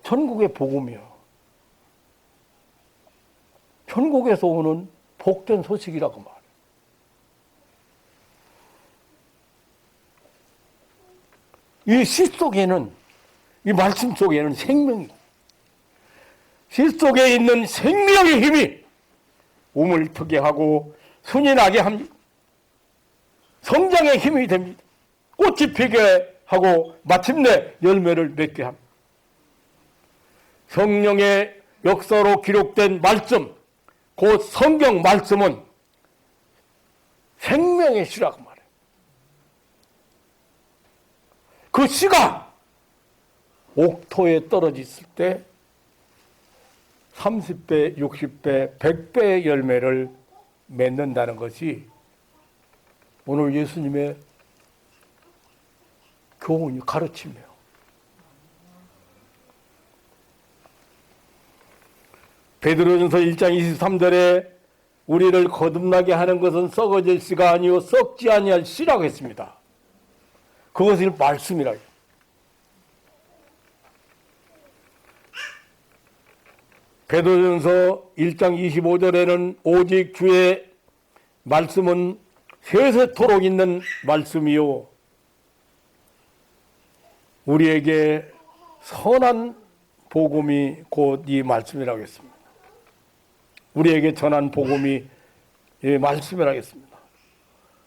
S1: 천국의 복음이요. 천국에서 오는 복된 소식이라고 말해요. 이 시 속에는, 이 말씀 속에는 생명이, 시 속에 있는 생명의 힘이 우물 트게 하고 순이 나게 합니다. 성장의 힘이 됩니다. 꽃이 피게 하고 마침내 열매를 맺게 합니다. 성령의 역사로 기록된 말씀, 곧 성경 말씀은 생명의 시라고 말해요. 그 씨가 옥토에 떨어져 있을 때 30배, 60배, 100배의 열매를 맺는다는 것이 오늘 예수님의 교훈이 가르침이에요. 베드로전서 1장 23절에 우리를 거듭나게 하는 것은 썩어질 씨가 아니요 썩지 아니할 씨라고 했습니다. 그것을 말씀이라고 해요. 베드로전서 1장 25절에는 오직 주의 말씀은 세세토록 있는 말씀이요 우리에게 선한 복음이 곧 이 말씀이라고 했습니다. 우리에게 전한 복음이 이 말씀이라고 했습니다.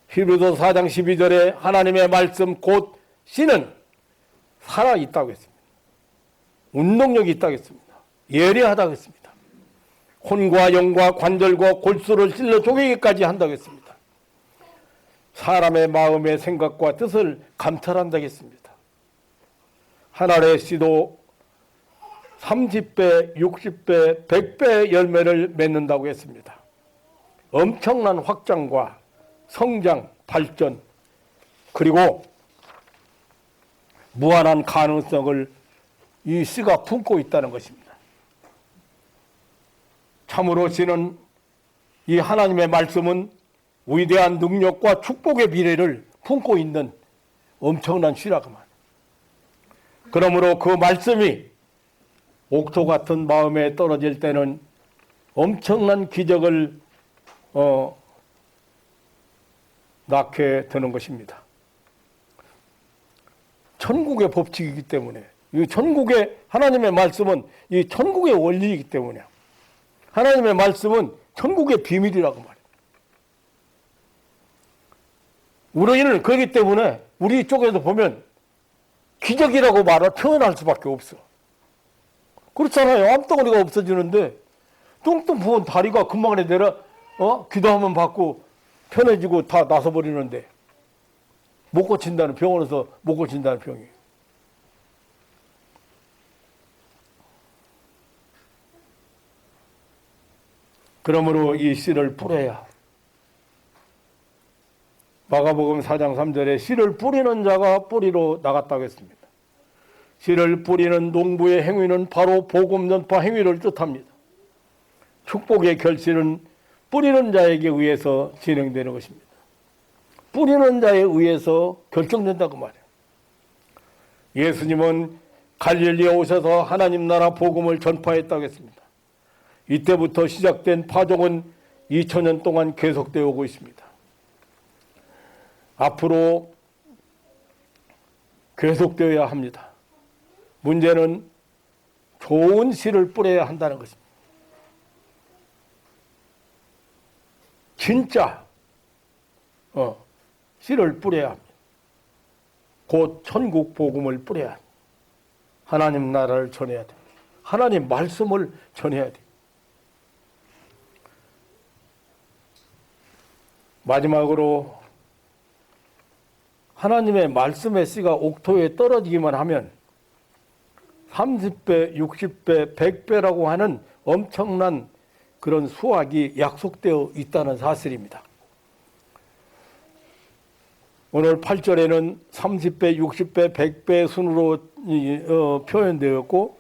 S1: 히브리서 4장 12절에 하나님의 말씀 곧 씨는 살아있다고 했습니다. 운동력이 있다고 했습니다. 예리하다고 했습니다. 혼과 영과 관절과 골수를 찔러 쪼개기까지 한다고 했습니다. 사람의 마음의 생각과 뜻을 감찰한다고 했습니다. 한 알의 씨도 30배, 60배, 100배의 열매를 맺는다고 했습니다. 엄청난 확장과 성장, 발전, 그리고 무한한 가능성을 이 씨가 품고 있다는 것입니다. 참으로 씨는 이 하나님의 말씀은 위대한 능력과 축복의 미래를 품고 있는 엄청난 씨라고 말합니다. 그러므로 그 말씀이 옥토 같은 마음에 떨어질 때는 엄청난 기적을 낳게 되는 것입니다. 천국의 법칙이기 때문에, 이 천국의 하나님의 말씀은 이 천국의 원리이기 때문에, 하나님의 말씀은 천국의 비밀이라고 말해요. 우리는 그렇기 때문에 우리 쪽에서 보면 기적이라고 표현할 수밖에 없어. 그렇잖아요. 암덩어리가 없어지는데 뚱뚱 부은 다리가 금방 내려 기도하면 받고 편해지고 다 나서버리는데 못 고친다는, 병원에서 못 고친다는 병이. 그러므로 이 씨를 뿌려야, 마가복음 4장 3절에 씨를 뿌리는 자가 뿌리로 나갔다고 했습니다. 씨를 뿌리는 농부의 행위는 바로 복음 전파 행위를 뜻합니다. 축복의 결실은 뿌리는 자에게 의해서 진행되는 것입니다. 뿌리는 자에 의해서 결정된다고 말해요. 예수님은 갈릴리에 오셔서 하나님 나라 복음을 전파했다고 했습니다. 이때부터 시작된 파종은 2000년 동안 계속되어 오고 있습니다. 앞으로 계속되어야 합니다. 문제는 좋은 씨를 뿌려야 한다는 것입니다. 진짜 씨를 뿌려야 합니다. 곧 천국 복음을 뿌려야 합니다. 하나님 나라를 전해야 돼요. 하나님 말씀을 전해야 돼요. 마지막으로 하나님의 말씀의 씨가 옥토에 떨어지기만 하면 30배, 60배, 100배라고 하는 엄청난 그런 수확이 약속되어 있다는 사실입니다. 오늘 8절에는 30배, 60배, 100배 순으로 표현되었고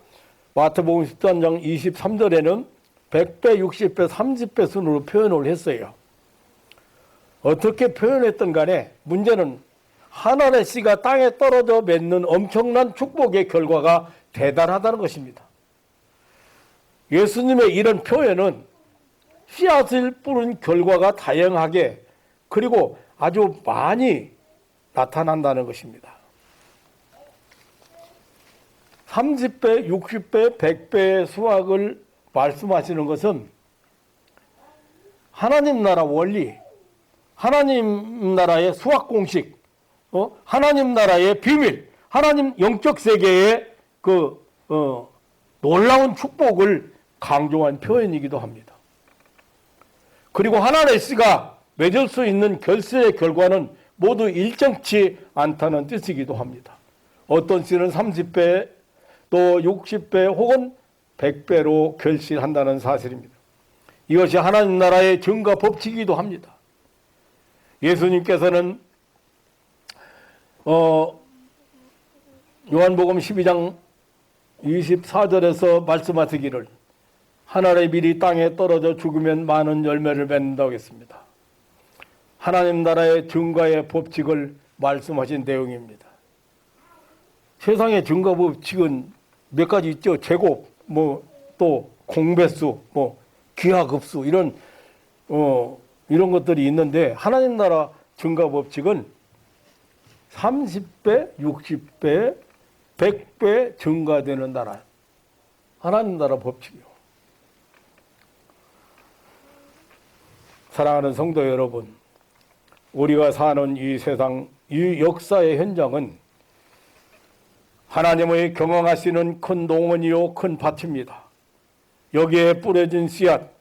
S1: 마태복음 13장 23절에는 100배, 60배, 30배 순으로 표현을 했어요. 어떻게 표현했던 간에 문제는 한 알의 씨가 땅에 떨어져 맺는 엄청난 축복의 결과가 대단하다는 것입니다. 예수님의 이런 표현은 씨앗을 뿌린 결과가 다양하게 그리고 아주 많이 나타난다는 것입니다. 30배, 60배, 100배의 수확을 말씀하시는 것은 하나님 나라 원리, 하나님 나라의 수학 공식, 하나님 나라의 비밀, 하나님 영적 세계의 놀라운 축복을 강조한 표현이기도 합니다. 그리고 하나의 씨가 맺을 수 있는 결실의 결과는 모두 일정치 않다는 뜻이기도 합니다. 어떤 씨는 30배, 또 60배 혹은 100배로 결실한다는 사실입니다. 이것이 하나님 나라의 증거 법칙이기도 합니다. 예수님께서는 요한복음 12장 24절에서 말씀하시기를 하늘의 밀이 땅에 떨어져 죽으면 많은 열매를 맺는다고 했습니다. 하나님 나라의 증거의 법칙을 말씀하신 내용입니다. 세상의 증거 법칙은 몇 가지 있죠. 제곱, 또 공배수, 기하급수 이런 것들이 있는데 하나님 나라 증거 법칙은 30배, 60배, 100배 증가되는 나라. 하나님 나라 법칙이요. 사랑하는 성도 여러분, 우리가 사는 이 세상, 이 역사의 현장은 하나님의 경영하시는 큰 농원이요 큰 밭입니다. 여기에 뿌려진 씨앗,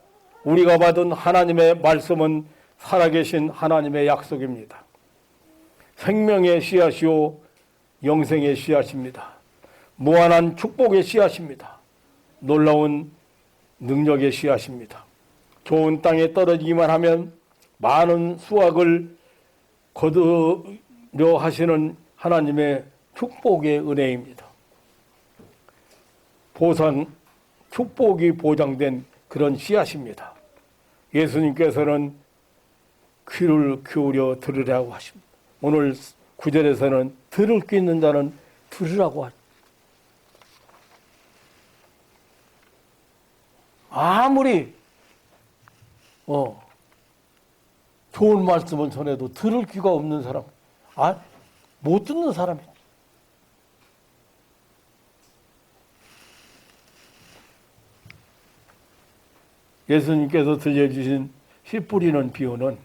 S1: 우리가 받은 하나님의 말씀은 살아계신 하나님의 약속입니다. 생명의 씨앗이요 영생의 씨앗입니다. 무한한 축복의 씨앗입니다. 놀라운 능력의 씨앗입니다. 좋은 땅에 떨어지기만 하면 많은 수확을 거두려 하시는 하나님의 축복의 은혜입니다. 보상, 축복이 보장된 그런 씨앗입니다. 예수님께서는 귀를 기울여 들으라고 하십니다. 오늘 9절에서는 들을 귀 있는 자는 들으라고 하십니다. 아무리 좋은 말씀을 전해도 들을 귀가 없는 사람, 못 듣는 사람이에요. 예수님께서 들려주신 씨 뿌리는 비유는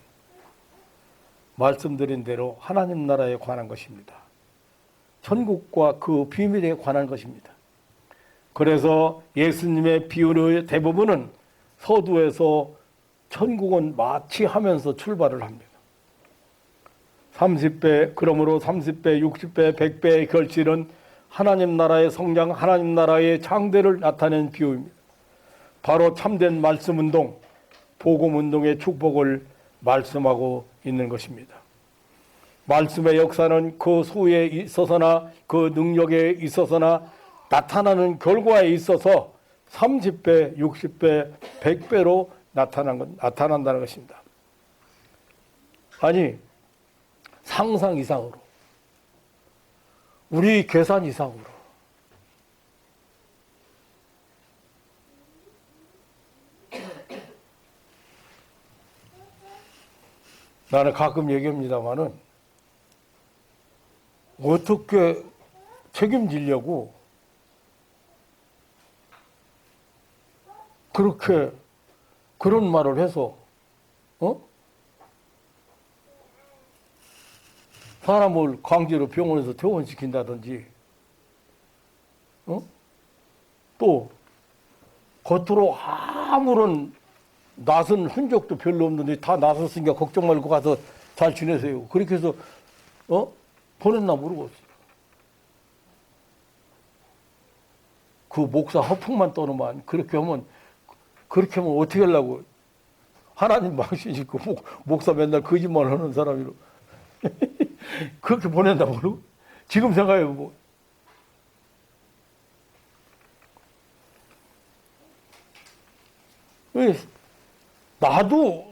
S1: 말씀드린 대로 하나님 나라에 관한 것입니다. 천국과 그 비밀에 관한 것입니다. 그래서 예수님의 비유의 대부분은 서두에서 천국은 마치 하면서 출발을 합니다. 30배, 그러므로 30배, 60배, 100배의 결실은 하나님 나라의 성장, 하나님 나라의 창대를 나타낸 비유입니다. 바로 참된 말씀운동, 복음운동의 축복을 말씀하고 있는 것입니다. 말씀의 역사는 그 수에 있어서나 그 능력에 있어서나 나타나는 결과에 있어서 30배, 60배, 100배로 나타난다는 것입니다. 아니, 상상 이상으로, 우리 계산 이상으로. 나는 가끔 얘기합니다마는 어떻게 책임지려고 그렇게 그런 말을 해서 사람을 강제로 병원에서 퇴원시킨다든지 또 겉으로 아무런 낯은 흔적도 별로 없는데 다 낯섰으니까 걱정 말고 가서 잘 지내세요. 그렇게 해서 보냈나 모르겠어요. 그 목사 허풍만 떠는만 그렇게 하면 어떻게 하려고. 하나님 망신이고 목사 맨날 거짓말 하는 사람이로 그렇게 보낸다 모르고. 지금 생각해보고 나도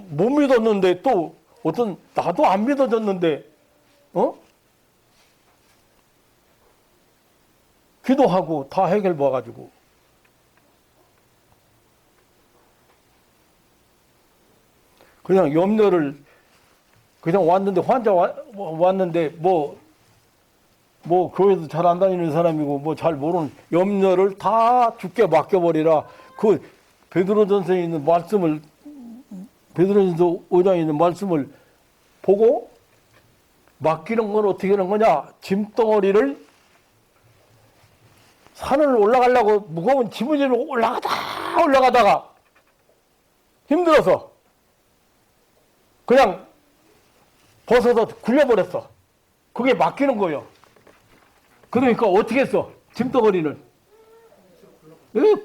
S1: 못 믿었는데 또 나도 안 믿어졌는데 기도하고 다 해결 봐가지고 그냥 염려를 그냥 왔는데 환자 왔는데 뭐 교회도 잘 안 다니는 사람이고 뭐 잘 모르는 염려를 다 주께 맡겨버리라. 그 베드로전서에 있는 말씀을 베드로전서 5장에 있는 말씀을 보고 맡기는 건 어떻게 하는 거냐? 짐덩어리를 산을 올라가려고 무거운 짐을 지고 올라가다가 힘들어서 그냥 벗어서 굴려버렸어. 그게 맡기는 거예요. 그러니까 어떻게 했어? 짐덩어리는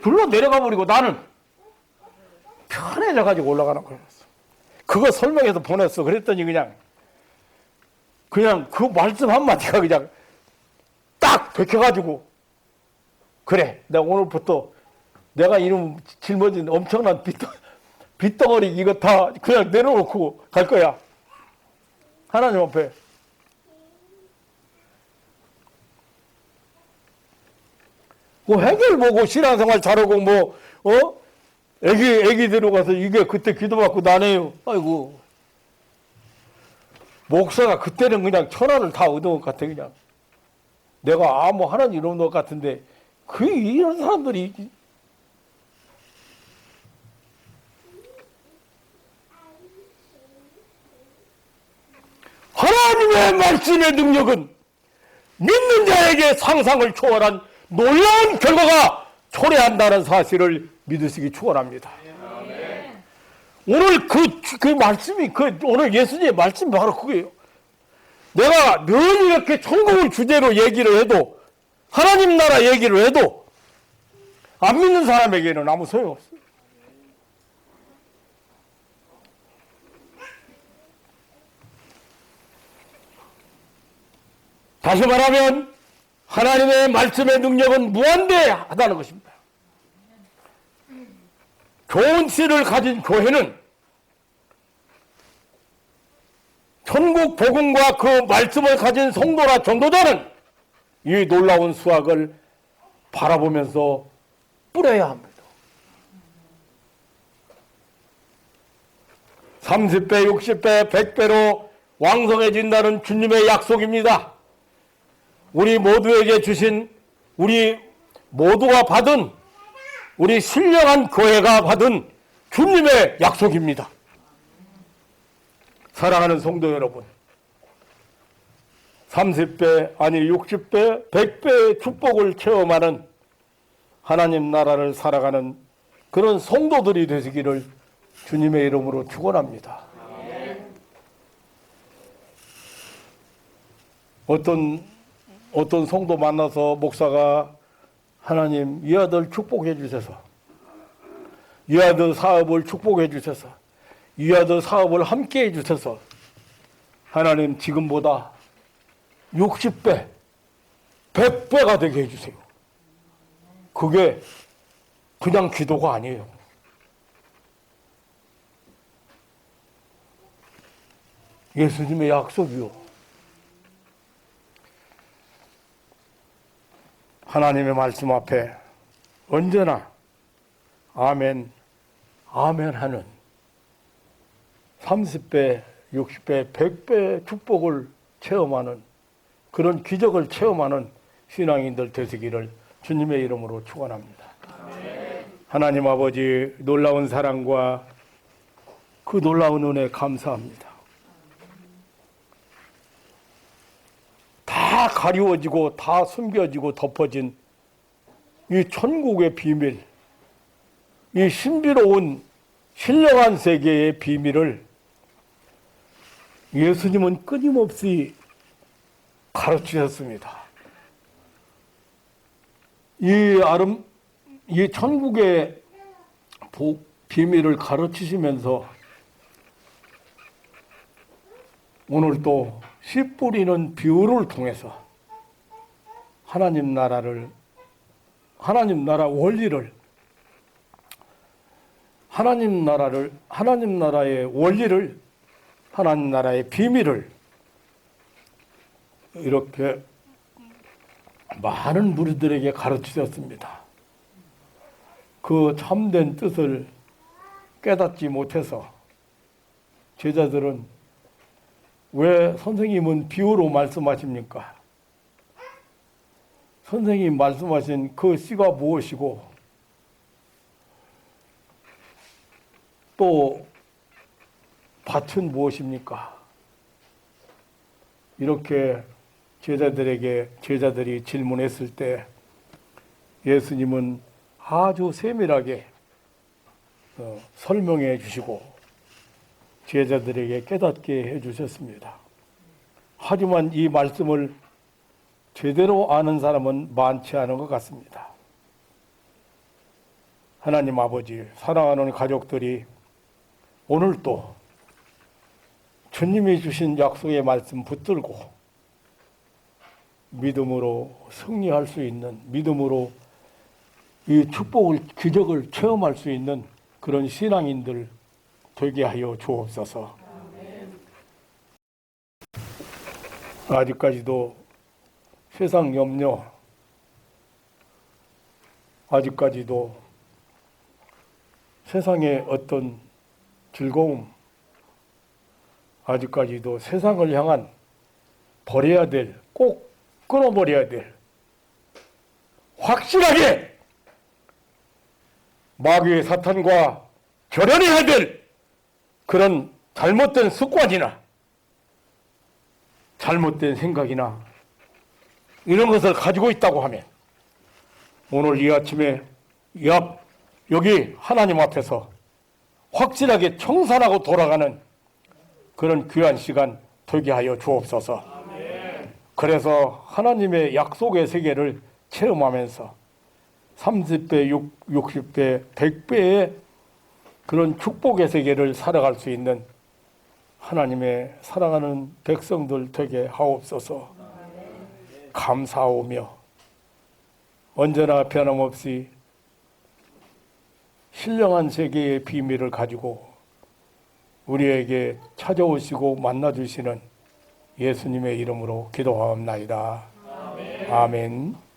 S1: 굴러 내려가 버리고 나는 편해져가지고 올라가는 거였어. 그거 설명해서 보냈어. 그랬더니 그냥 그 말씀 한마디가 그냥 딱 베껴가지고 그래, 내가 오늘부터 내가 이놈 짊어진 엄청난 빚덩어리 이거 다 그냥 내려놓고 갈 거야. 하나님 앞에. 뭐 해결 보고 신앙생활 잘하고 애기 데려가서 이게 그때 기도받고 나네요. 아이고. 목사가 그때는 그냥 천하를 다 얻은 것 같아, 그냥. 내가 하나님 이런 것 같은데, 이런 사람들이. 하나님의 말씀의 능력은 믿는 자에게 상상을 초월한 놀라운 결과가 초래한다는 사실을 믿으시기 축원합니다. 오늘 그 말씀이 오늘 예수님의 말씀이 바로 그거예요. 내가 늘 이렇게 천국을 주제로 얘기를 해도 하나님 나라 얘기를 해도 안 믿는 사람에게는 아무 소용없어요. 다시 말하면 하나님의 말씀의 능력은 무한대하다는 것입니다. 좋은 씨를 가진 교회는 천국 복음과 그 말씀을 가진 성도나 전도자는 이 놀라운 수확을 바라보면서 뿌려야 합니다. 30배, 60배, 100배로 왕성해진다는 주님의 약속입니다. 우리 모두에게 주신, 우리 모두가 받은, 우리 신령한 교회가 받은 주님의 약속입니다. 사랑하는 성도 여러분, 30배, 아니 60배, 100배의 축복을 체험하는 하나님 나라를 살아가는 그런 성도들이 되시기를 주님의 이름으로 축원합니다. 어떤 성도 만나서 목사가 하나님 이 아들 축복해 주셔서, 이 아들 사업을 축복해 주셔서, 이 아들 사업을 함께 해 주셔서 하나님 지금보다 60배, 100배가 되게 해주세요. 그게 그냥 기도가 아니에요. 예수님의 약속이요. 하나님의 말씀 앞에 언제나 아멘, 아멘 하는 30배, 60배, 100배 축복을 체험하는 그런 기적을 체험하는 신앙인들 되시기를 주님의 이름으로 축원합니다. 하나님 아버지 놀라운 사랑과 그 놀라운 은혜 감사합니다. 다 가리워지고 다 숨겨지고 덮어진 이 천국의 비밀, 이 신비로운 신령한 세계의 비밀을 예수님은 끊임없이 가르치셨습니다. 이 천국의 비밀을 가르치시면서 오늘 또 씨 뿌리는 비유를 통해서 하나님 나라 원리를, 하나님 나라의 원리를, 하나님 나라의 비밀을 이렇게 많은 무리들에게 가르치셨습니다. 그 참된 뜻을 깨닫지 못해서 제자들은 왜 선생님은 비유로 말씀하십니까? 선생님 말씀하신 그 씨가 무엇이고 또 밭은 무엇입니까? 이렇게 제자들이 질문했을 때 예수님은 아주 세밀하게 설명해 주시고 제자들에게 깨닫게 해 주셨습니다. 하지만 이 말씀을 제대로 아는 사람은 많지 않은 것 같습니다. 하나님 아버지, 사랑하는 가족들이 오늘도 주님이 주신 약속의 말씀 붙들고 믿음으로 승리할 수 있는, 믿음으로 이 축복을, 기적을 체험할 수 있는 그런 신앙인들 되게 하여 주옵소서. 아직까지도 세상 염려, 아직까지도 세상의 어떤 즐거움, 아직까지도 세상을 향한 버려야 될, 꼭 끊어버려야 될, 확실하게 마귀의 사탄과 결연해야 될 그런 잘못된 습관이나 잘못된 생각이나 이런 것을 가지고 있다고 하면 오늘 이 아침에 여기 하나님 앞에서 확실하게 청산하고 돌아가는 그런 귀한 시간 되게 하여 주옵소서. 그래서 하나님의 약속의 세계를 체험하면서 30배, 60배, 100배의 그런 축복의 세계를 살아갈 수 있는 하나님의 사랑하는 백성들 되게 하옵소서. 감사하오며 언제나 변함없이 신령한 세계의 비밀을 가지고 우리에게 찾아오시고 만나주시는 예수님의 이름으로 기도하옵나이다. 아멘.